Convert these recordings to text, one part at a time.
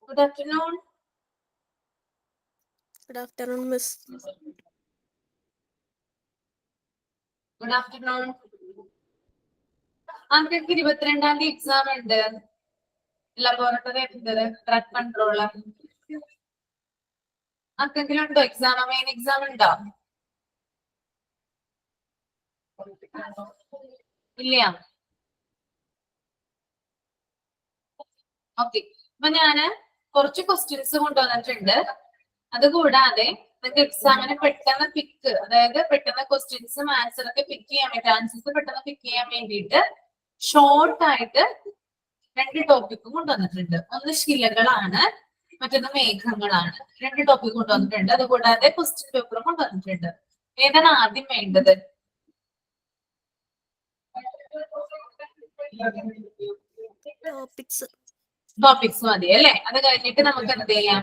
Good afternoon. Good afternoon, Miss. Good afternoon. അന്ത്യക്ക് 22-ാം തീയതി exam ഉണ്ട്. Laboratory drug controller. ആർക്കെങ്കിലും ഉണ്ടോ എക്സാം? മെയിൻ എക്സാം ഉണ്ടോ? ഇല്ല. ഓക്കെ, അപ്പൊ ഞാന് കുറച്ച് ക്വസ്റ്റ്യൻസ് കൊണ്ടുവന്നിട്ടുണ്ട്. അതുകൂടാതെ നിങ്ങൾക്ക് എക്സാമിന് പെട്ടെന്ന് പിക്ക്, അതായത് പെട്ടെന്ന് ക്വസ്റ്റ്യൻസും ആൻസറൊക്കെ പിക്ക് ചെയ്യാൻ വേണ്ടി, ആൻസേഴ്സ് പെട്ടെന്ന് പിക്ക് ചെയ്യാൻ വേണ്ടിയിട്ട് ഷോർട്ട് ആയിട്ട് 2 ടോപ്പിക്കും കൊണ്ടുവന്നിട്ടുണ്ട്. ഒന്ന് ശിലകളാണ്, മറ്റൊന്ന് മേഘങ്ങളാണ്. 2 ടോപ്പിക് കൊണ്ടുവന്നിട്ടുണ്ട്. അതുകൂടാതെ ക്വസ്റ്റ്യൻ പേപ്പറും കൊണ്ടുവന്നിട്ടുണ്ട്. ഏതാണ് ആദ്യം വേണ്ടത്? ടോപ്പിക്സ് മതി അല്ലെ? അത് കഴിഞ്ഞിട്ട് നമുക്ക് എന്ത് ചെയ്യാം?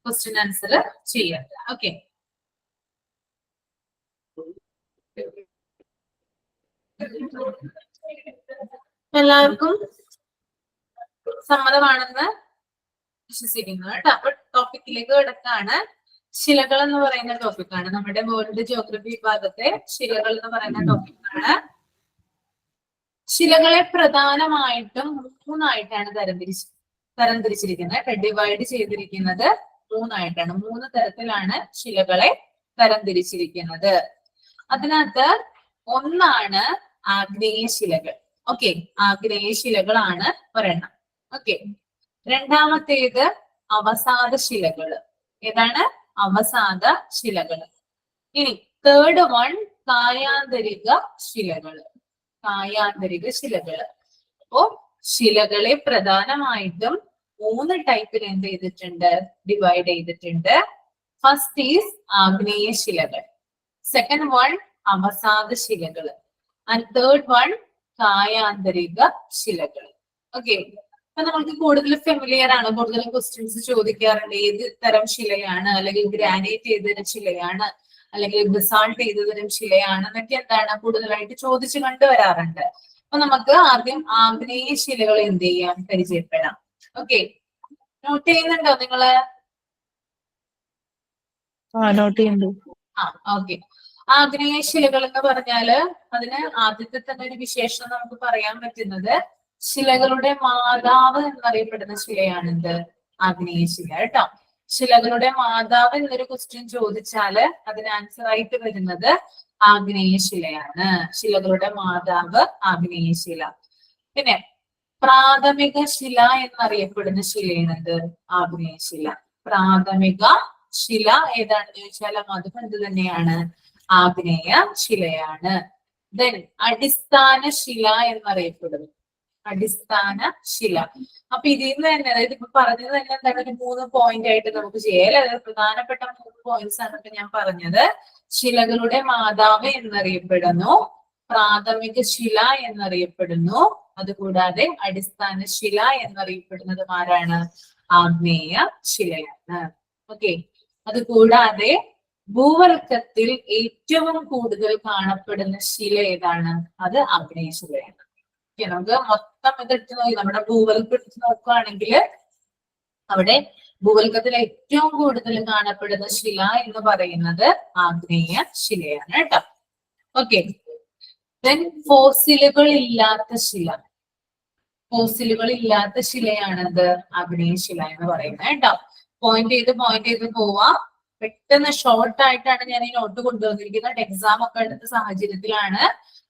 ക്വസ്റ്റ്യൻ ആൻസർ ചെയ്യാം. ഓക്കെ, എല്ലാവർക്കും സമ്മതമാണെന്ന് വിശ്വസിക്കുന്നു കേട്ടോ. അപ്പൊ ടോപ്പിക്കിലേക്ക് കിടക്കാണ്. ശിലകൾ എന്ന് പറയുന്ന ടോപ്പിക്കാണ് നമ്മുടെ വേൾഡ് ജിയോഗ്രഫി വിഭാഗത്തെ ശിലകൾ എന്ന് പറയുന്ന ടോപ്പിക്കാണ്. ശിലകളെ പ്രധാനമായിട്ടും 3ആയിട്ടാണ് തരംതിരിച്ചിരിക്കുന്നത്. ഡിവൈഡ് ചെയ്തിരിക്കുന്നത് 3ആയിട്ടാണ്. 3 തരത്തിലാണ് ശിലകളെ തരംതിരിച്ചിരിക്കുന്നത്. അതിനകത്ത് ഒന്നാണ് ആഗ്നേയ ശിലകൾ. ഓക്കെ, ആഗ്നേയ ശിലകളാണ് ഒരെണ്ണം. ഓക്കെ, രണ്ടാമത്തേത് അവസാദ ശിലകള്. ഏതാണ്? അവസാദ ശിലകള്. ഇനി തേർഡ് വൺ കായാന്തരിക ശിലകള്. കായാന്തരിക ശിലകള്. അപ്പോ ശിലകളെ പ്രധാനമായിട്ടും 3 ടൈപ്പിൽ എന്ത് ചെയ്തിട്ടുണ്ട്? ഡിവൈഡ് ചെയ്തിട്ടുണ്ട്. ഫസ്റ്റ് ഈസ് ആഗ്നേയ ശിലകൾ, സെക്കൻഡ് വൺ അവസാദ ശിലകള്. ആൻഡ് തേർഡ് വൺ കായാന്തരിക ശിലകൾ. ഓക്കെ, അപ്പൊ നമുക്ക് കൂടുതൽ ഫെമിലിയർ ആണ്, കൂടുതൽ ക്വസ്റ്റ്യൻസ് ചോദിക്കാറുണ്ട്. ഏത് തരം ശിലയാണ്, അല്ലെങ്കിൽ ഗ്രാനൈറ്റ് ഏത് തരം ശിലയാണ്, അല്ലെങ്കിൽ ബസാൾട്ട് ഏത് തരം ശിലയാണ് എന്നൊക്കെ എന്താണ് കൂടുതലായിട്ട് ചോദിച്ചു കണ്ടുവരാറുണ്ട്. അപ്പൊ നമുക്ക് ആദ്യം ആഗ്നേയ ശിലകൾ എന്ത് ചെയ്യാം, പരിചയപ്പെടാം. ഓക്കെ, നോട്ട് ചെയ്യുന്നുണ്ടോ നിങ്ങള്? നോട്ട് ചെയ്യുന്നു. ഓക്കെ. ആഗ്നേയ ശിലകൾ എന്ന് പറഞ്ഞാല് അതിന് ആദ്യത്തെ തന്നെ ഒരു വിശേഷണം നമുക്ക് പറയാൻ പറ്റുന്നത് ശിലകളുടെ മാതാവ് എന്നറിയപ്പെടുന്ന ശിലയാണിത് ആഗ്നേയ ശില കേട്ടോ. ശിലകളുടെ മാതാവ് എന്നൊരു ക്വസ്റ്റ്യൻ ചോദിച്ചാല് അതിന് ആൻസർ ആയിട്ട് വരുന്നത് ആഗ്നേയ ശിലയാണ്. ശിലകളുടെ മാതാവ് ആഗ്നേയ ശില. പിന്നെ പ്രാഥമിക ശില എന്നറിയപ്പെടുന്ന ശിലയാണിത് ആഗ്നേയ ശില. പ്രാഥമിക ശില ഏതാണെന്ന് ചോദിച്ചാൽ അതും എന്ത് തന്നെയാണ്, ആഗ്നേയ ശിലയാണ്. ദെൻ അടിസ്ഥാന ശില എന്നറിയപ്പെടുന്നു അടിസ്ഥാന ശില. അപ്പൊ ഇതിൽ നിന്ന് തന്നെ, അതായത് ഇപ്പൊ പറഞ്ഞത് തന്നെ എന്താണ്, ഒരു 3 പോയിന്റ് ആയിട്ട് നമുക്ക് ചെയ്യാം അല്ലെ. അതായത് പ്രധാനപ്പെട്ട 3 പോയിന്റ്സ് ആണ് ഇപ്പൊ ഞാൻ പറഞ്ഞത്. ശിലകളുടെ മാതാവ് എന്നറിയപ്പെടുന്നു, പ്രാഥമിക ശില എന്നറിയപ്പെടുന്നു, അതുകൂടാതെ അടിസ്ഥാന ശില എന്നറിയപ്പെടുന്നത് ആരാണ്, ആഗ്നേയ ശിലയാണ്. ഓക്കെ, അതുകൂടാതെ ഭൂവൽക്കത്തിൽ ഏറ്റവും കൂടുതൽ കാണപ്പെടുന്ന ശില ഏതാണ്, അത് ആഗ്നേയ ശിലയാണ്. നമുക്ക് മൊത്തം ഇതെടുത്ത് നോക്കി നമ്മുടെ ഭൂവൽക്കം എടുത്ത് നോക്കുകയാണെങ്കിൽ അവിടെ ഭൂവൽക്കത്തിൽ ഏറ്റവും കൂടുതൽ കാണപ്പെടുന്ന ശില എന്ന് പറയുന്നത് ആഗ്നേയ ശിലയാണ് കേട്ടോ. ഓക്കെ, ദെൻ ഫോസിലുകൾ ഇല്ലാത്ത ശില. ഫോസിലുകൾ ഇല്ലാത്ത ശിലയാണത് ആഗ്നേയ ശില എന്ന് പറയുന്നത് കേട്ടോ. പോയിന്റ് ചെയ്ത് പോവാം. പെട്ടെന്ന് ഷോർട്ട് ആയിട്ടാണ് ഞാൻ ഈ നോട്ട് കൊണ്ടുവന്നിരിക്കുന്നത്. എക്സാം ഒക്കെ എടുത്ത സാഹചര്യത്തിലാണ്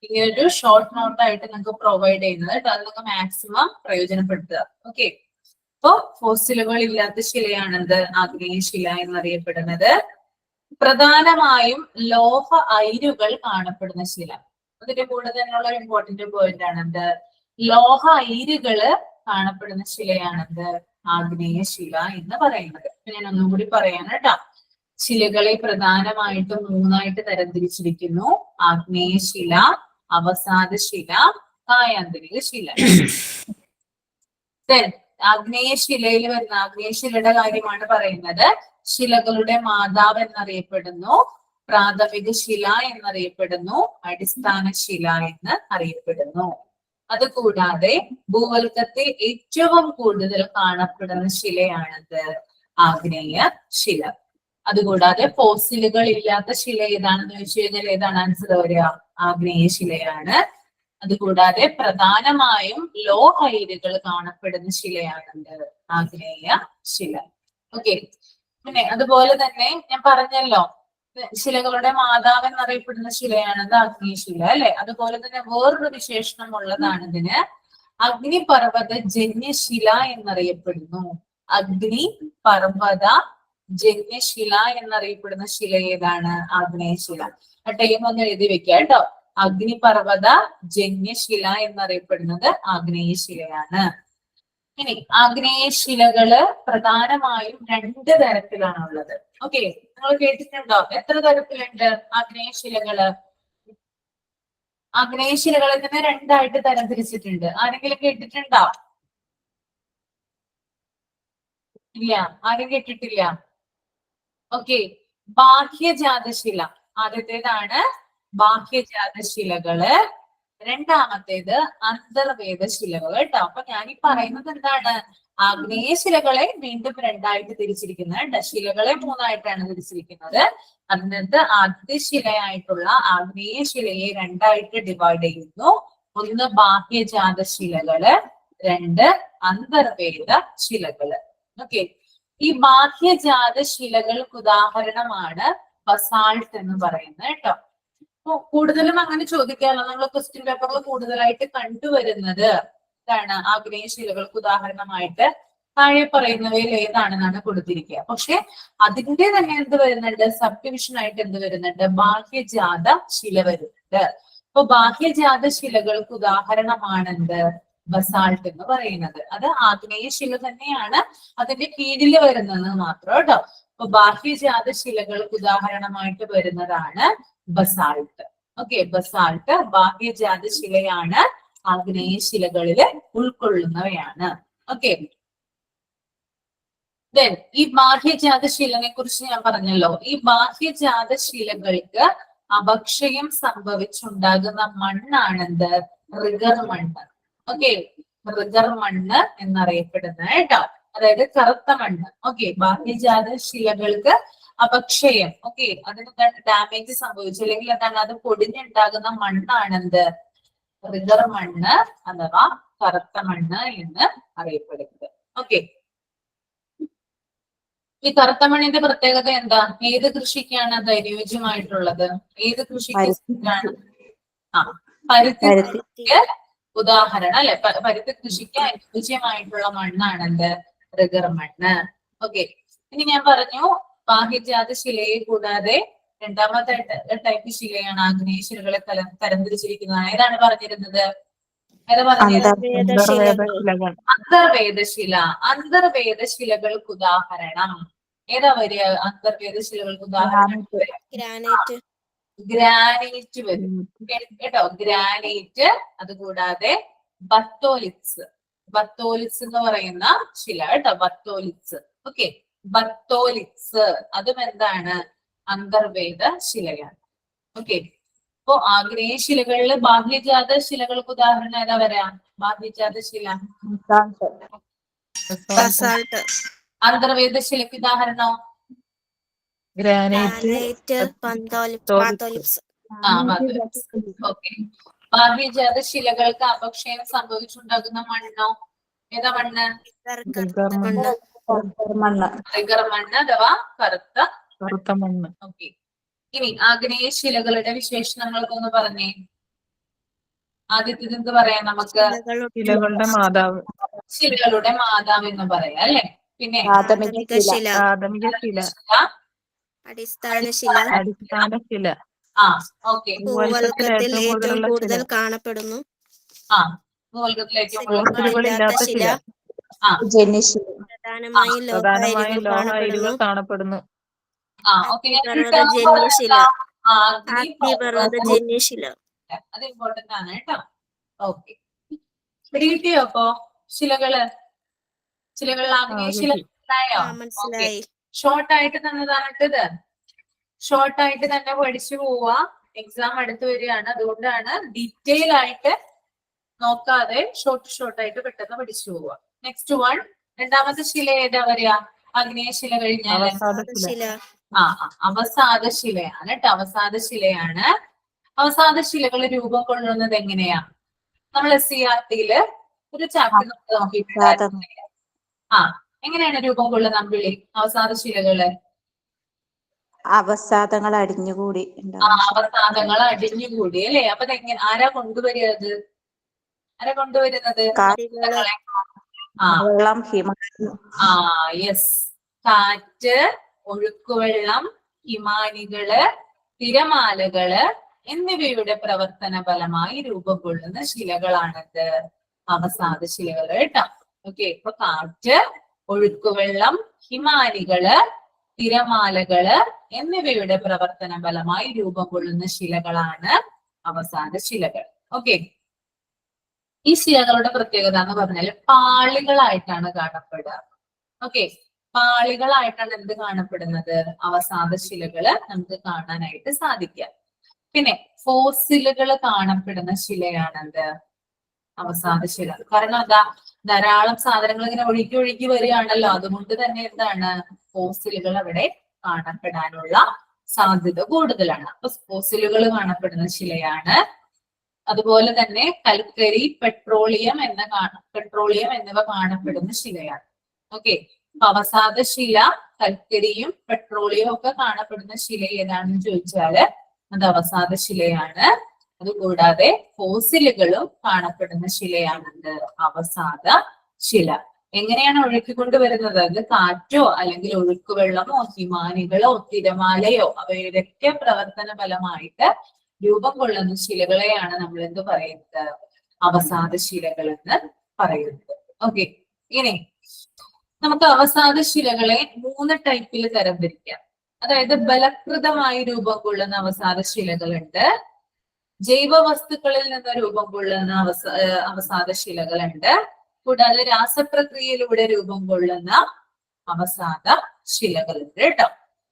ഇങ്ങനൊരു ഷോർട്ട് നോട്ടായിട്ട് നിങ്ങൾക്ക് പ്രൊവൈഡ് ചെയ്യുന്നത് കേട്ടോ. അത് നിങ്ങൾക്ക് മാക്സിമം പ്രയോജനപ്പെടുത്തുക. ഓക്കെ, അപ്പോ ഫോസിലുകൾ ഇല്ലാത്ത ശിലയാണത് ആഗ്നേയ ശില എന്നറിയപ്പെടുന്നത്. പ്രധാനമായും ലോഹ അയിരുകൾ കാണപ്പെടുന്ന ശില. അതിന്റെ കൂടെ തന്നെയുള്ള ഒരു ഇമ്പോർട്ടന്റ് പോയിന്റ് ആണത്, ലോഹ അയിരുകള് കാണപ്പെടുന്ന ശിലയാണത് ആഗ്നേയ ശില എന്ന് പറയുന്നത്. ഞാൻ ഒന്നും കൂടി പറയാൻ കേട്ടോ. ശിലകളെ പ്രധാനമായിട്ടും 3 ആയിട്ട് തരംതിരിച്ചിരിക്കുന്നു: ആഗ്നേയ ശില, അവസാദ ശില, കായാന്തരിക ശില. ആഗ്നേയ ശിലയിൽ വരുന്ന ആഗ്നേയ ശിലയുടെ കാര്യമാണ് പറയുന്നത്. ശിലകളുടെ മാതാവ് എന്നറിയപ്പെടുന്നു, പ്രാഥമിക ശില എന്നറിയപ്പെടുന്നു, അടിസ്ഥാന ശില എന്ന് അറിയപ്പെടുന്നു. അതുകൂടാതെ ഭൂവൽക്കത്തിൽ ഏറ്റവും കൂടുതൽ കാണപ്പെടുന്ന ശിലയാണത് ആഗ്നേയ ശില. അതുകൂടാതെ ഫോസിലുകൾ ഇല്ലാത്ത ശില ഏതാണെന്ന് ചോദിച്ചു കഴിഞ്ഞാൽ ഏതാണ് ആൻസർ വരിക, ആഗ്നേയ ശിലയാണ്. അതുകൂടാതെ പ്രധാനമായും ലോഹ അയിരുകൾ കാണപ്പെടുന്ന ശിലയാണത് ആഗ്നേയ ശില. ഓക്കെ, പിന്നെ അതുപോലെ തന്നെ ഞാൻ പറഞ്ഞല്ലോ ശിലകളുടെ മാതാവ് എന്നറിയപ്പെടുന്ന ശിലയാണത് ആഗ്നേയ ശില അല്ലെ. അതുപോലെ തന്നെ വേറൊരു വിശേഷണം ഉള്ളതാണ് ഇതിന്, അഗ്നിപർവ്വത ജന്യശില എന്നറിയപ്പെടുന്നു. അഗ്നി പർവ്വത ജന്യശില എന്നറിയപ്പെടുന്ന ശില ഏതാണ്, ആഗ്നേയ ശില. ആ ടൈം ഒന്ന് എഴുതി വെക്കുക കേട്ടോ. അഗ്നിപർവ്വത ജന്യശില എന്നറിയപ്പെടുന്നത് ആഗ്നേയ ശിലയാണ്. ഇനി ആഗ്നേയ ശിലകള് പ്രധാനമായും 2 തരത്തിലാണുള്ളത്. ഓക്കെ, നിങ്ങൾ കേട്ടിട്ടുണ്ടോ എത്ര തരത്തിലുണ്ട് ആഗ്നേയ ശിലകള്? ആഗ്നേയ ശിലകളിൽ തന്നെ 2 ആയിട്ട് തരംതിരിച്ചിട്ടുണ്ട്. ആരെങ്കിലും കേട്ടിട്ടുണ്ടോ? ഇല്ല, ആരും കേട്ടിട്ടില്ല. ഓക്കെ, ബാഹ്യജാതശില ആദ്യത്തേതാണ് ബാഹ്യജാതശിലകള്. രണ്ടാമത്തേത് അന്തർവേദ ശിലകൾ കേട്ടോ. അപ്പൊ ഞാൻ ഈ പറയുന്നത് എന്താണ്, ആഗ്നേയ ശിലകളെ വീണ്ടും 2 ആയിട്ട് തിരിച്ചിരിക്കുന്നത്. ശിലകളെ 3 ആയിട്ടാണ് തിരിച്ചിരിക്കുന്നത്. അതിനകത്ത് ആദ്യ ശിലയായിട്ടുള്ള ആഗ്നേയ ശിലയെ 2 ആയിട്ട് ഡിവൈഡ് ചെയ്യുന്നു. 1 ബാഹ്യജാത ശിലകള്, 2 അന്തർവേദ ശിലകള്. ഓക്കെ, ഈ ബാഹ്യജാത ശിലകൾക്ക് ഉദാഹരണമാണ് ബസാൾട്ട് എന്ന് പറയുന്നത് കേട്ടോ. അപ്പൊ കൂടുതലും അങ്ങനെ ചോദിക്കാമല്ലോ, നമ്മൾ ക്വസ്റ്റ്യൻ പേപ്പറിൽ കൂടുതലായിട്ട് കണ്ടുവരുന്നത് എന്താണ്, ആഗ്നേയ ശിലകൾക്ക് ഉദാഹരണമായിട്ട് താഴെ പറയുന്നവയിൽ ഏതാണെന്നാണ് കൊടുത്തിരിക്കുക. പക്ഷെ അതിന്റെ തന്നെ എന്ത് വരുന്നുണ്ട്, സബ് ഡിവിഷൻ ആയിട്ട് എന്ത് വരുന്നുണ്ട്, ബാഹ്യജാത ശില വരുന്നുണ്ട്. അപ്പൊ ബാഹ്യജാത ശിലകൾക്ക് ഉദാഹരണമാണെന്ത്, ബസാൾട്ട് എന്ന് പറയുന്നത്. അത് ആഗ്നേയ ശില തന്നെയാണ്, അതിന്റെ കീഴിൽ വരുന്നത് മാത്രം കേട്ടോ. അപ്പൊ ബാഹ്യജാത ശിലകൾക്ക് ഉദാഹരണമായിട്ട് വരുന്നതാണ് ബസാൾട്ട്. ഓക്കെ, ബസാൾട്ട് ബാഹ്യജാത ശിലയാണ്, ആഗ്നേയശിലകളില് ഉൾക്കൊള്ളുന്നവയാണ്. ഓക്കെ, ദെൻ ഈ ബാഹ്യജാത ശിലനെ കുറിച്ച് ഞാൻ പറഞ്ഞല്ലോ. ഈ ബാഹ്യജാത ശിലകൾക്ക് അപക്ഷയം സംഭവിച്ചുണ്ടാകുന്ന മണ്ണാണെന്ത്? റിഗർ മണ്ണ്. ഓക്കെ, റിഗർ മണ്ണ് എന്നറിയപ്പെടുന്നത് കേട്ടോ, അതായത് കറുത്ത മണ്ണ്. ഓക്കെ, ബാഹ്യജാത ശിലകൾക്ക് അപക്ഷയം, ഓക്കെ, അതിന് ഡാമേജ് സംഭവിച്ചു അല്ലെങ്കിൽ എന്താണ്, അത് പൊടിഞ്ഞുണ്ടാകുന്ന മണ്ണാണെന്ത്? റിഗർ മണ്ണ് അഥവാ കറുത്ത മണ്ണ് എന്ന് അറിയപ്പെടുന്നത്. ഓക്കെ, ഈ കറുത്ത മണ്ണിന്റെ പ്രത്യേകത എന്താ? ഏത് കൃഷിക്കാണ് അത് അനുയോജ്യമായിട്ടുള്ളത്? ഏത് കൃഷിക്ക് ആ, പരുത്തി കൃഷിക്ക് ഉദാഹരണം അല്ലെ, പരുത്തി കൃഷിക്ക് അനുയോജ്യമായിട്ടുള്ള മണ്ണാണെന്ത്? റിഗർ മണ്ണ്. ഓക്കെ, ഇനി ഞാൻ പറഞ്ഞു ബാഹ്യജാത ശിലയെ കൂടാതെ രണ്ടാമത്തെ ടൈപ്പ് ശിലയാണ് ആഗ്നേയ ശിലകളെ തരംതിരിച്ചിരിക്കുന്നത്. ഏതാണ് പറഞ്ഞിരുന്നത്? ഏതാ പറഞ്ഞിരുന്നത്? അന്തർവേദശില. അന്തർവേദശിലകൾക്ക് ഉദാഹരണം ഏതാ വരിക? അന്തർവേദശിലകൾക്ക് ഉദാഹരണം ഗ്രാനൈറ്റ് വരും കേട്ടോ, ഗ്രാനൈറ്റ്. അതുകൂടാതെ ബത്തോലിറ്റ്സ്. ബത്തോലിറ്റ്സ് എന്ന് പറയുന്ന ശില കേട്ടോ, ബത്തോലിറ്റ്സ്. ഓക്കെ, ബത്തോലിറ്റ്സ് അതും എന്താണ്? അന്തർവേദ ശിലയാണ്. ഓക്കെ, അപ്പോ ആഗ്നേയ ശിലകളില് ബാഹ്യജാത ശിലകൾക്ക് ഉദാഹരണം ഏതാ വരാ? ബാഹ്യജാത ശില അന്തർവേദ ശിലക്ക് ഉദാഹരണോ? ഗ്രാനൈറ്റ്, ഓക്കെ, ബാഹ്യജാത ശിലകൾക്ക് അപക്ഷയം സംഭവിച്ചുണ്ടാകുന്ന മണ്ണോ? ഏതാ മണ്ണ്? റിഗർ മണ്ണ് അഥവാ കറുത്ത മണ്ണ്. ഓക്കെ, ഇനി ആഗ്നേയ ശിലകളുടെ വിശേഷണങ്ങളൊക്കെ ഒന്ന് പറഞ്ഞേ. ആദ്യത്തേത് എന്ത് പറയാം നമുക്ക്? ശിലകളുടെ മാതാവ്. ശിലകളുടെ മാതാവ് എന്ന് പറയാം അല്ലെ. പിന്നെ പ്രാഥമിക ശില, അടിസ്ഥാന ശില. ആ, ഓക്കെ, ഭൂവൽക്കത്തിൽ ഏറ്റവും കൂടുതൽ കാണപ്പെടുന്നു. ആ, ഭൂവൽക്കത്തിൽ ഏറ്റവും കൂടുതൽ ശില. പ്രധാനമായും ലോഹായിരുകൾ കാണപ്പെടുന്നു. അഗ്നിപർവ്വതജന്യശില. അത് ഇമ്പോർട്ടന്റ് ആണ് കേട്ടോ. ഓക്കെ, കിട്ടിയോ? അപ്പോ ശിലകള് ആഗ്നേയ ശില മനസ്സിലായി. ഷോർട്ട് ആയിട്ട് തന്നതാണ് ഇത്. ഷോർട്ട് ആയിട്ട് തന്നെ പഠിച്ചു പോവാ. എക്സാം അടുത്ത് വരികയാണ്, അതുകൊണ്ടാണ് ഡീറ്റെയിൽ ആയിട്ട് നോക്കാതെ ഷോർട്ട് ആയിട്ട് പെട്ടെന്ന് പഠിച്ചു പോവാ. നെക്സ്റ്റ് വൺ, രണ്ടാമത്തെ ശില ഏതാ വരിക? ആഗ്നേയ ശില കഴിഞ്ഞാൽ അവസാദ ശിലയാണ് കേട്ടോ, അവസാദ ശിലയാണ്. അവസാദ ശിലകൾ രൂപം കൊള്ളുന്നത് എങ്ങനെയാ? നമ്മൾ SCERT-യില് ഒരു ചാപ്റ്റർ നോക്കിയിട്ടുണ്ടായിരുന്നു. എങ്ങനെയാണ് രൂപം കൊള്ളുന്നത് അമ്പിളി? അവസാദ ശിലകള് അവസാദങ്ങൾ അടിഞ്ഞുകൂടി. അവസാദങ്ങൾ അടിഞ്ഞുകൂടി അല്ലെ. അപ്പൊ അതെങ്ങനെ, ആരാ കൊണ്ടുവരുന്നത്? യെസ്, കാറ്റ്, ഒഴുക്കുവെള്ളം, ഹിമാനികള്, തിരമാലകള് എന്നിവയുടെ പ്രവർത്തന ഫലമായി രൂപം കൊള്ളുന്ന ശിലകളാണിത് അവസാദ ശിലകൾ കേട്ടോ. ഓക്കെ, ഇപ്പൊ കാറ്റ്, ഒഴുക്കുവെള്ളം, ഹിമാനികള്, തിരമാലകള് എന്നിവയുടെ പ്രവർത്തന ഫലമായി രൂപം കൊള്ളുന്ന ശിലകളാണ് അവസാദ ശിലകൾ. ഓക്കെ, ഈ ശിലകളുടെ പ്രത്യേകത എന്ന് പറഞ്ഞാൽ പാളികളായിട്ടാണ് കാണപ്പെടുക. ഓക്കെ, പാളികളായിട്ടാണ് എന്ത് കാണപ്പെടുന്നത്? അവസാദ ശിലകള് നമുക്ക് കാണാനായിട്ട് സാധിക്കുക. പിന്നെ ഫോസിലുകൾ കാണപ്പെടുന്ന ശിലയാണെന്ത്? അവസാദ ശില. കാരണം അതാ ധാരാളം സാധനങ്ങൾ ഇങ്ങനെ ഒഴുകി വരികയാണല്ലോ, അതുകൊണ്ട് തന്നെ എന്താണ്, ഫോസിലുകൾ അവിടെ കാണപ്പെടാനുള്ള സാധ്യത കൂടുതലാണ്. അപ്പൊ ഫോസിലുകൾ കാണപ്പെടുന്ന ശിലയാണ്. അതുപോലെ തന്നെ കൽക്കരി, പെട്രോളിയം എന്നിവ കാണപ്പെടുന്ന ശിലയാണ്. ഓക്കെ, അവസാദ ശില, കൽക്കരിയും പെട്രോളിയവും ഒക്കെ കാണപ്പെടുന്ന ശില ഏതാണെന്ന് ചോദിച്ചാല് അത് അവസാദ ശിലയാണ്. അതുകൂടാതെ ഫോസിലുകളും കാണപ്പെടുന്ന ശിലയാണെന്ന് അവസാദ ശില. എങ്ങനെയാണ് ഒഴുക്കിക്കൊണ്ട് വരുന്നത്? അത് കാറ്റോ അല്ലെങ്കിൽ ഒഴുക്കുവെള്ളമോ ഹിമാനികളോ തിരമാലയോ അവയുടെയൊക്കെ പ്രവർത്തന ഫലമായിട്ട് രൂപം കൊള്ളുന്ന ശിലകളെയാണ് നമ്മൾ എന്ത് പറയുന്നത്? അവസാദ ശിലകൾ എന്ന് പറയുന്നത്. ഓക്കെ, ഇനി നമുക്ക് അവസാദ ശിലകളെ 3 ടൈപ്പിൽ തരംതിരിക്കാം. അതായത് ബലകൃതമായി രൂപം കൊള്ളുന്ന അവസാദ ശിലകളുണ്ട്, ജൈവ വസ്തുക്കളിൽ നിന്ന് രൂപം കൊള്ളുന്ന അവസാദ ശിലകളുണ്ട്. കൂടാതെ രാസപ്രക്രിയയിലൂടെ രൂപം കൊള്ളുന്ന അവസാദ ശിലകളുണ്ട് കേട്ടോ.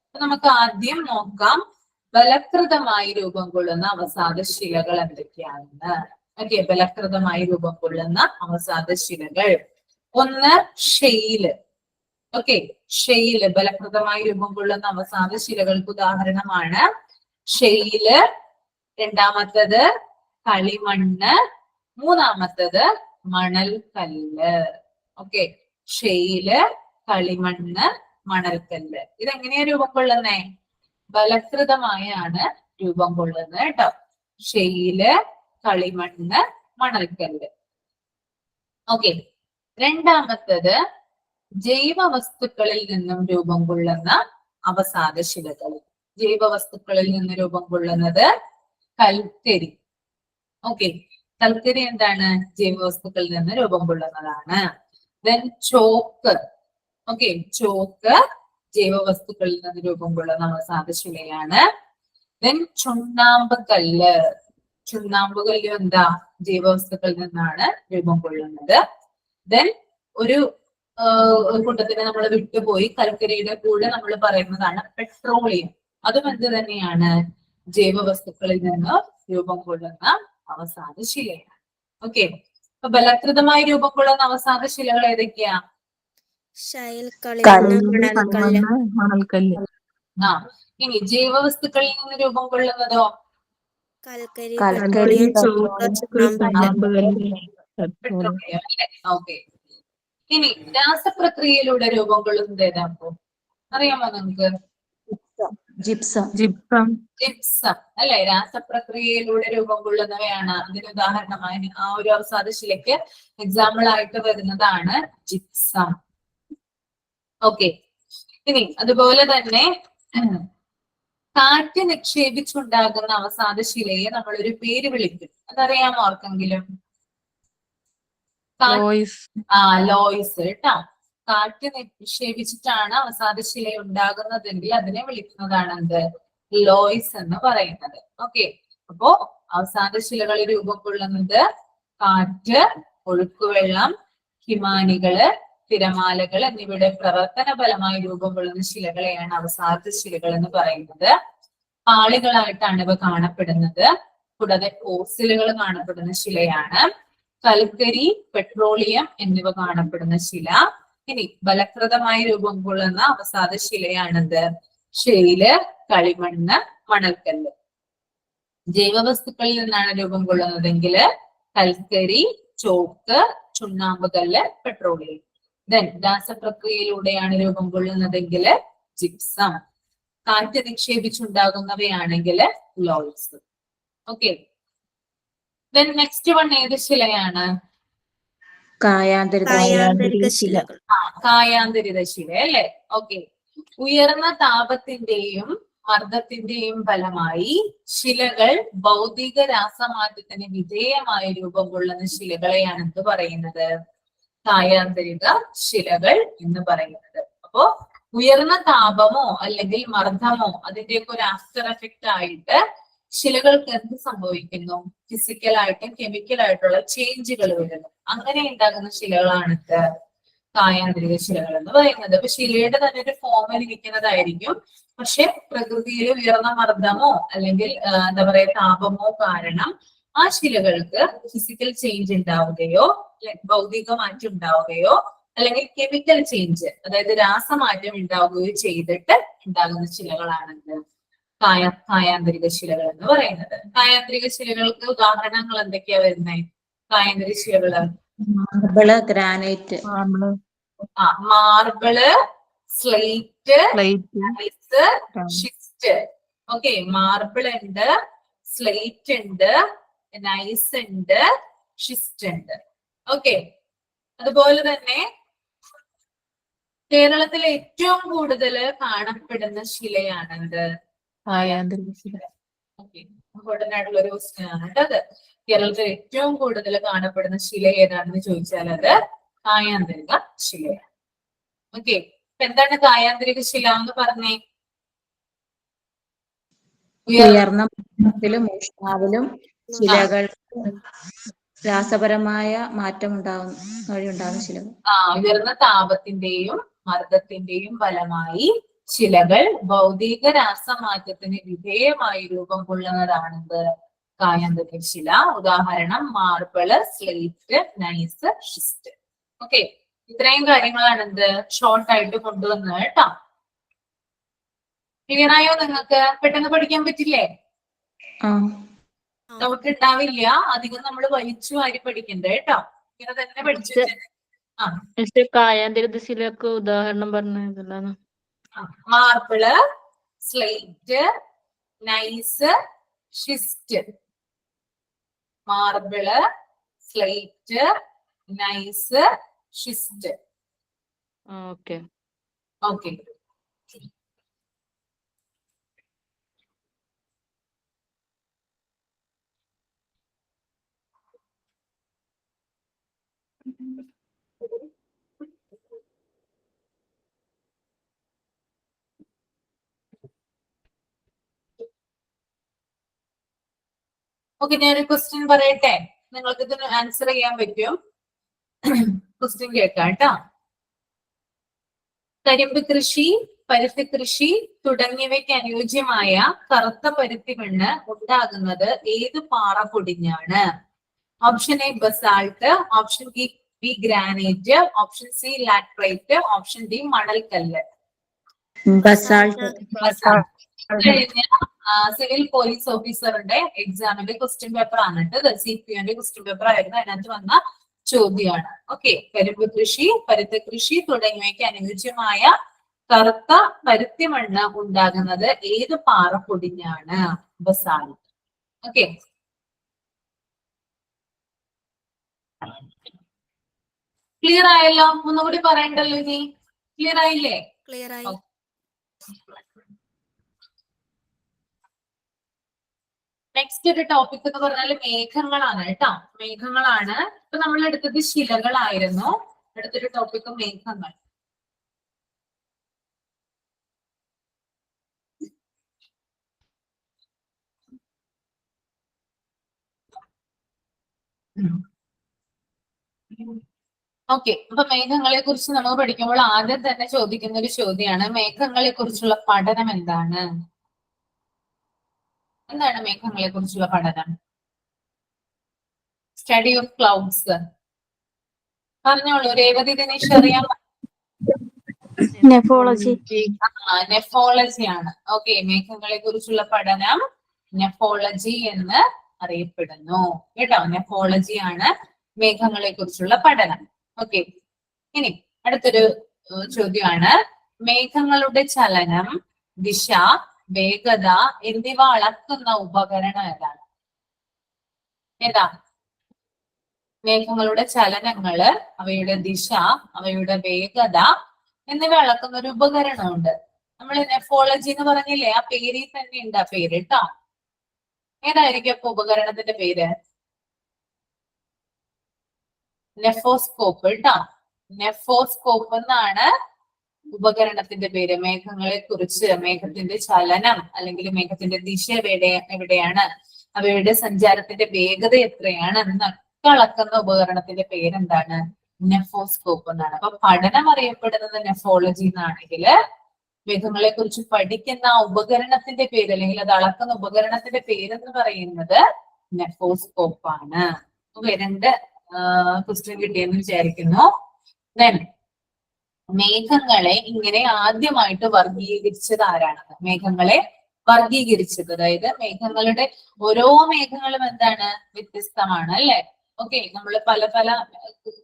അപ്പൊ നമുക്ക് ആദ്യം നോക്കാം ബലകൃതമായി രൂപം കൊള്ളുന്ന അവസാദ ശിലകൾ എന്തൊക്കെയാണെന്ന്. ഓക്കെ, ബലകൃതമായി രൂപം കൊള്ളുന്ന അവസാദ ശിലകൾ. ഒന്ന് ഷെയില്. ഓക്കെ, ഷെയില് ബലപ്രദമായി രൂപം കൊള്ളുന്ന അവസാദ ശിലകൾക്ക് ഉദാഹരണമാണ് ഷെയില്. രണ്ടാമത്തത് കളിമണ്ണ്. മൂന്നാമത്തത് മണൽക്കല്ല്. ഓക്കെ, ഷെയില്, കളിമണ്ണ്, മണൽക്കല്ല്. ഇതെങ്ങനെയാ രൂപം കൊള്ളുന്നേ? ബലകൃതമായാണ് രൂപം കൊള്ളുന്നത് കേട്ടോ. ഷെയില്, കളിമണ്ണ്, മണൽക്കല്ല്. ഓക്കെ, രണ്ടാമത്തത് ജൈവ വസ്തുക്കളിൽ നിന്നും രൂപം കൊള്ളുന്ന അവസാദ ശിലകൾ. ജൈവ വസ്തുക്കളിൽ നിന്ന് രൂപം കൊള്ളുന്നത് കൽക്കരി. ഓക്കെ, കൽക്കരി എന്താണ്? ജൈവ വസ്തുക്കളിൽ നിന്ന് രൂപം കൊള്ളുന്നതാണ്. Then chalk. ഓക്കെ, ചോക്ക് ജൈവ വസ്തുക്കളിൽ നിന്ന് രൂപം കൊള്ളുന്ന അവസാദ ശിലയാണ്. ദെൻ ചുണ്ണാമ്പ് കല്ല്. ചുണ്ണാമ്പ് കല്ല് എന്താ? ജൈവ വസ്തുക്കളിൽ നിന്നാണ് രൂപം കൊള്ളുന്നത്. ദെൻ ഒരു കൂട്ടത്തിന് നമ്മൾ വിട്ടുപോയി, കൽക്കരിയുടെ കൂടെ നമ്മൾ പറയുന്നതാണ് പെട്രോളിയം. അതും എന്ത് തന്നെയാണ്? ജൈവ വസ്തുക്കളിൽ നിന്ന് രൂപം കൊള്ളുന്ന അവസാദ ശിലയാണ്. ഓക്കെ, അപ്പൊ ബലകൃതമായി രൂപം കൊള്ളുന്ന അവസാദ ശിലകൾ ഏതൊക്കെയാ? ഷൈൽ, കളിമണ്ണ്, മണൽക്കല്ല്. മണൽക്കല്ല്. ആ, ഇനി ജൈവ വസ്തുക്കളിൽ നിന്ന് രൂപം കൊള്ളുന്നതോ? കൽക്കരി, കൽക്കരി, പെട്രോളിയം, ചോക്ക്, ചുണ്ണാമ്പ്. ചുണ്ണാമ്പ് കല്ല്, പെട്രോളിയം അല്ലെ? ഓക്കെ, ഇനി രാസപ്രക്രിയയിലൂടെ രൂപം കൊള്ളുന്നത് ഏതാപ്പോ? അറിയാമോ നിങ്ങൾക്ക്? ജിപ്സം. ജിപ്സം അല്ലെ? രാസപ്രക്രിയയിലൂടെ രൂപം കൊള്ളുന്നവയാണ്. അതിന് ഉദാഹരണമായി ആ ഒരു അവസാദ ശിലയ്ക്ക് എക്സാമ്പിൾ ആയിട്ട് വരുന്നതാണ് ജിപ്സം. ഓക്കെ, ഇനി അതുപോലെ തന്നെ കാറ്റ് നിക്ഷേപിച്ചുണ്ടാകുന്ന അവസാദ ശിലയെ നമ്മൾ ഒരു പേര് വിളിക്കും. അതറിയാമോ ആർക്കെങ്കിലും? ലോയ്സ് കേട്ടോ. കാറ്റ് നിക്ഷേപിച്ചിട്ടാണ് അവസാദ ശില ഉണ്ടാകുന്നതെങ്കിൽ അതിനെ വിളിക്കുന്നതാണ് എന്ത്? ലോയ്സ് എന്ന് പറയുന്നത്. ഓക്കെ, അപ്പോ അവസാദ ശിലകൾ രൂപം കൊള്ളുന്നത് കാറ്റ്, ഒഴുക്കുവെള്ളം, ഹിമാനികള്, തിരമാലകൾ എന്നിവയുടെ പ്രവർത്തന ഫലമായി രൂപം കൊള്ളുന്ന ശിലകളെയാണ് അവസാദ ശിലകൾ എന്ന് പറയുന്നത്. പാളികളായിട്ടാണ് ഇവ കാണപ്പെടുന്നത്. കൂടാതെ ഫോസിലുകൾ കാണപ്പെടുന്ന ശിലയാണ്. കൽക്കരി, പെട്രോളിയം എന്നിവ കാണപ്പെടുന്ന ശില. ഇനി ബലകൃതമായി രൂപം കൊള്ളുന്ന അവസാദ ശിലയാണെന്ത്? ഷെയില്, കളിമണ്ണ്, മണൽക്കല്ല്. ജൈവവസ്തുക്കളിൽ നിന്നാണ് രൂപം കൊള്ളുന്നതെങ്കിൽ കൽക്കരി, ചോക്ക്, ചുണ്ണാമ്പ് കല്ല്, പെട്രോളിയം. ദെൻ രാസപ്രക്രിയയിലൂടെയാണ് രൂപം കൊള്ളുന്നതെങ്കിൽ ജിപ്സം. കാറ്റ് നിക്ഷേപിച്ചുണ്ടാകുന്നവയാണെങ്കിൽ loess. Okay, then next one ഏത് ശിലയാണ്? കായാന്തരിക ശിലകൾ. കായാന്തരിത ശില അല്ലെ? ഓക്കെ, ഉയർന്ന താപത്തിന്റെയും മർദ്ദത്തിന്റെയും ഫലമായി ശിലകൾ ഭൗതിക രാസമാറ്റത്തിന് വിധേയമായി രൂപം കൊള്ളുന്ന ശിലകളെയാണ് എന്ത് പറയുന്നത്? കായാന്തരിക ശിലകൾ എന്ന് പറയുന്നത്. അപ്പോ ഉയർന്ന താപമോ അല്ലെങ്കിൽ മർദ്ദമോ അതിന്റെയൊക്കെ ഒരു ആഫ്റ്റർ എഫക്റ്റ് ആയിട്ട് ശിലകൾക്ക് എന്ത് സംഭവിക്കുന്നു? ഫിസിക്കലായിട്ടും കെമിക്കലായിട്ടുള്ള ചേഞ്ചുകൾ വരുന്നു. അങ്ങനെ ഉണ്ടാകുന്ന ശിലകളാണ് കായാന്തരിക ശിലകൾ എന്ന് പറയുന്നത്. അപ്പൊ ശിലയുടെ തന്നെ ഒരു ഫോമിൽ ഇരിക്കുന്നതായിരിക്കും. പക്ഷെ പ്രകൃതിയിൽ ഉയർന്ന മർദ്ദമോ അല്ലെങ്കിൽ എന്താ പറയാ താപമോ കാരണം ആ ശിലകൾക്ക് ഫിസിക്കൽ ചേഞ്ച് ഉണ്ടാവുകയോ ഭൗതിക മാറ്റം ഉണ്ടാവുകയോ അല്ലെങ്കിൽ കെമിക്കൽ ചേഞ്ച് അതായത് രാസമാറ്റം ഉണ്ടാവുകയോ ചെയ്തിട്ട് ഉണ്ടാകുന്ന ശിലകളാണെന്ന് കായാന്തരിക ശിലകൾ എന്ന് പറയുന്നത്. കായാന്തരിക ശിലകൾക്ക് ഉദാഹരണങ്ങൾ എന്തൊക്കെയാ വരുന്നത്? കായാന്തരിക ശിലകള് marble, granite. Marble, slate, schist. Okay, marble ഉണ്ട്, സ്ലേറ്റ് ഉണ്ട്, നൈസ് ഉണ്ട്, ഷിസ്റ്റ് ഉണ്ട്. ഓക്കെ, അതുപോലെ തന്നെ കേരളത്തിൽ ഏറ്റവും കൂടുതൽ കാണപ്പെടുന്ന ശിലയാണെന്ത്? കായാന്തരിക ശില. ഓക്കെ, ഇമ്പോർട്ടന്റ് ആയിട്ടുള്ള ഒരു ക്വസ്റ്റ്യൻ ആണ് കേട്ടോ അത്. കേരളത്തിൽ ഏറ്റവും കൂടുതൽ കാണപ്പെടുന്ന ശില ഏതാണെന്ന് ചോദിച്ചാൽ അത് കായാന്തരിക ശിലയാണ്. ഓക്കെ, എന്താണ് കായാന്തരിക ശില എന്ന് പറഞ്ഞേ? ഉയർന്ന ഊഷ്മാവിലും ശിലകൾ രാസപരമായ മാറ്റം വഴിയുണ്ടാകുന്ന ശിലകൾ. ഉയർന്ന താപത്തിന്റെയും മർദ്ദത്തിന്റെയും ഫലമായി ശിലകൾ ഭൗതിക രാസമാറ്റത്തിന് വിധേയമായി രൂപം കൊള്ളുന്നതാണെന്ത്? കായാന്തരിക ശില. ഉദാഹരണം marble, slate, nice, schist. Okay, ഇത്രയും കാര്യങ്ങളാണ് എന്ത് ഷോർട്ട് ആയിട്ട് കൊണ്ടുവന്നത് കേട്ടോ. ക്ലിയർ ആയോ? നിങ്ങൾക്ക് പെട്ടെന്ന് പഠിക്കാൻ പറ്റില്ലേ? ഡൗട്ട് ഉണ്ടാവില്ല. അധികം നമ്മൾ വലിച്ചു വാരി പഠിക്കണ്ട കേട്ടോ. ഇങ്ങനെ തന്നെ പഠിച്ചു. കായാന്തരിക ശിലക്ക് ഉദാഹരണം പറഞ്ഞതാണ്. Marble, slate, nice, schist. Marble, slate, nice, schist. Okay okay. Okay, ഞാനൊരു ക്വസ്റ്റ്യൻ പറയട്ടെ, നിങ്ങൾക്ക് ഇതിന് ആൻസർ ചെയ്യാൻ പറ്റും. ക്വസ്റ്റ്യൻ കേൾക്കാം കേട്ടോ. കരിമ്പ് കൃഷി, പരുത്തി കൃഷി തുടങ്ങിയവയ്ക്ക് അനുയോജ്യമായ കറുത്ത പരുത്തി മണ്ണ് ഉണ്ടാകുന്നത് ഏത് പാറ പൊടിഞ്ഞാണ്? Option A basalt, option B granite, option C laterite, option D മണൽക്കല്ല്. ബസാൾട്ട്. കഴിഞ്ഞ സിവിൽ പോലീസ് ഓഫീസറുടെ എക്സാമിന്റെ ക്വസ്റ്റ്യൻ പേപ്പർ ആണ് കേട്ടത്. CPO ക്വസ്റ്റ്യൻ പേപ്പർ ആയിരുന്നു. അതിനകത്ത് വന്ന ചോദ്യമാണ്. ഓക്കെ, കരിമ്പ് കൃഷി, പരുത്തി കൃഷി തുടങ്ങിയവയ്ക്ക് അനുയോജ്യമായ കറുത്ത പരുത്തി മണ്ണ് ഉണ്ടാകുന്നത് ഏത് പാറ പൊടിഞ്ഞാണ്? ബസാൾട്ട്. ഓക്കെ, ക്ലിയർ ആയല്ലോ? ഒന്നുകൂടി പറയണ്ടല്ലോ ഇനി. ക്ലിയർ ആയില്ലേ? ക്ലിയർ ആയി. നെക്സ്റ്റ് ഒരു ടോപ്പിക് എന്ന് പറഞ്ഞാൽ മേഘങ്ങളാണ് കേട്ടോ. മേഘങ്ങളാണ്. ഇപ്പൊ നമ്മൾ എടുത്തത് ശിലകളായിരുന്നു. അടുത്തൊരു ടോപ്പിക് മേഘങ്ങൾ. ഓക്കെ, അപ്പൊ മേഘങ്ങളെ കുറിച്ച് നമ്മൾ പഠിക്കുമ്പോൾ ആദ്യം തന്നെ ചോദിക്കുന്ന ഒരു ചോദ്യമാണ്, മേഘങ്ങളെ കുറിച്ചുള്ള പഠനം എന്താണ്? എന്താണ് മേഘങ്ങളെ കുറിച്ചുള്ള പഠനം? Study of clouds. പറഞ്ഞോളൂ രേവതി, ദിനേശ് അറിയാം. നെഫോളജി. നെഫോളജി ആണ്. ഓക്കെ, മേഘങ്ങളെ കുറിച്ചുള്ള പഠനം നെഫോളജി എന്ന് അറിയപ്പെടുന്നു കേട്ടോ. നെഫോളജി ആണ് മേഘങ്ങളെ കുറിച്ചുള്ള പഠനം. ഓക്കെ, ഇനി അടുത്തൊരു ചോദ്യമാണ്, മേഘങ്ങളുടെ ചലനം, ദിശ, വേഗത എന്നിവ അളക്കുന്ന ഉപകരണം ഏതാണ്? ഏതാ? മേഘങ്ങളുടെ ചലനങ്ങള്, അവയുടെ ദിശ, അവയുടെ വേഗത എന്നിവ അളക്കുന്ന ഒരു ഉപകരണമുണ്ട്. നമ്മൾ നെഫോളജി എന്ന് പറഞ്ഞില്ലേ, ആ പേരിൽ തന്നെ ഉണ്ട് ആ പേര് കേട്ടോ. ഏതായിരിക്കും അപ്പൊ ഉപകരണത്തിന്റെ പേര്? നെഫോസ്കോപ്പ് കേട്ടോ. നെഫോസ്കോപ്പ് എന്നാണ് ഉപകരണത്തിന്റെ പേര്. മേഘങ്ങളെ കുറിച്ച്, മേഘത്തിന്റെ ചലനം അല്ലെങ്കിൽ മേഘത്തിന്റെ ദിശ എവിടെയാണ്, അവയുടെ സഞ്ചാരത്തിന്റെ വേഗത എത്രയാണ് എന്നൊക്കെ അളക്കുന്ന ഉപകരണത്തിന്റെ പേരെന്താണ്? നെഫോസ്കോപ്പ് എന്നാണ്. അപ്പൊ പഠനം അറിയപ്പെടുന്നത് നെഫോളജി എന്നാണെങ്കിൽ മേഘങ്ങളെ കുറിച്ച് പഠിക്കുന്ന ആ ഉപകരണത്തിന്റെ പേര് അല്ലെങ്കിൽ അത് അളക്കുന്ന ഉപകരണത്തിന്റെ പേരെന്ന് പറയുന്നത് നെഫോസ്കോപ്പ് ആണ്. രണ്ട് ക്വസ്റ്റ്യൻ കിട്ടിയെന്ന് വിചാരിക്കുന്നു. ദെൻ മേഘങ്ങളെ ഇങ്ങനെ ആദ്യമായിട്ട് വർഗീകരിച്ചത് ആരാണ്? മേഘങ്ങളെ വർഗീകരിച്ചത്, അതായത് മേഘങ്ങളുടെ ഓരോ മേഘങ്ങളും എന്താണ്? വ്യത്യസ്തമാണ് അല്ലെ? ഓക്കെ, നമ്മൾ പല പല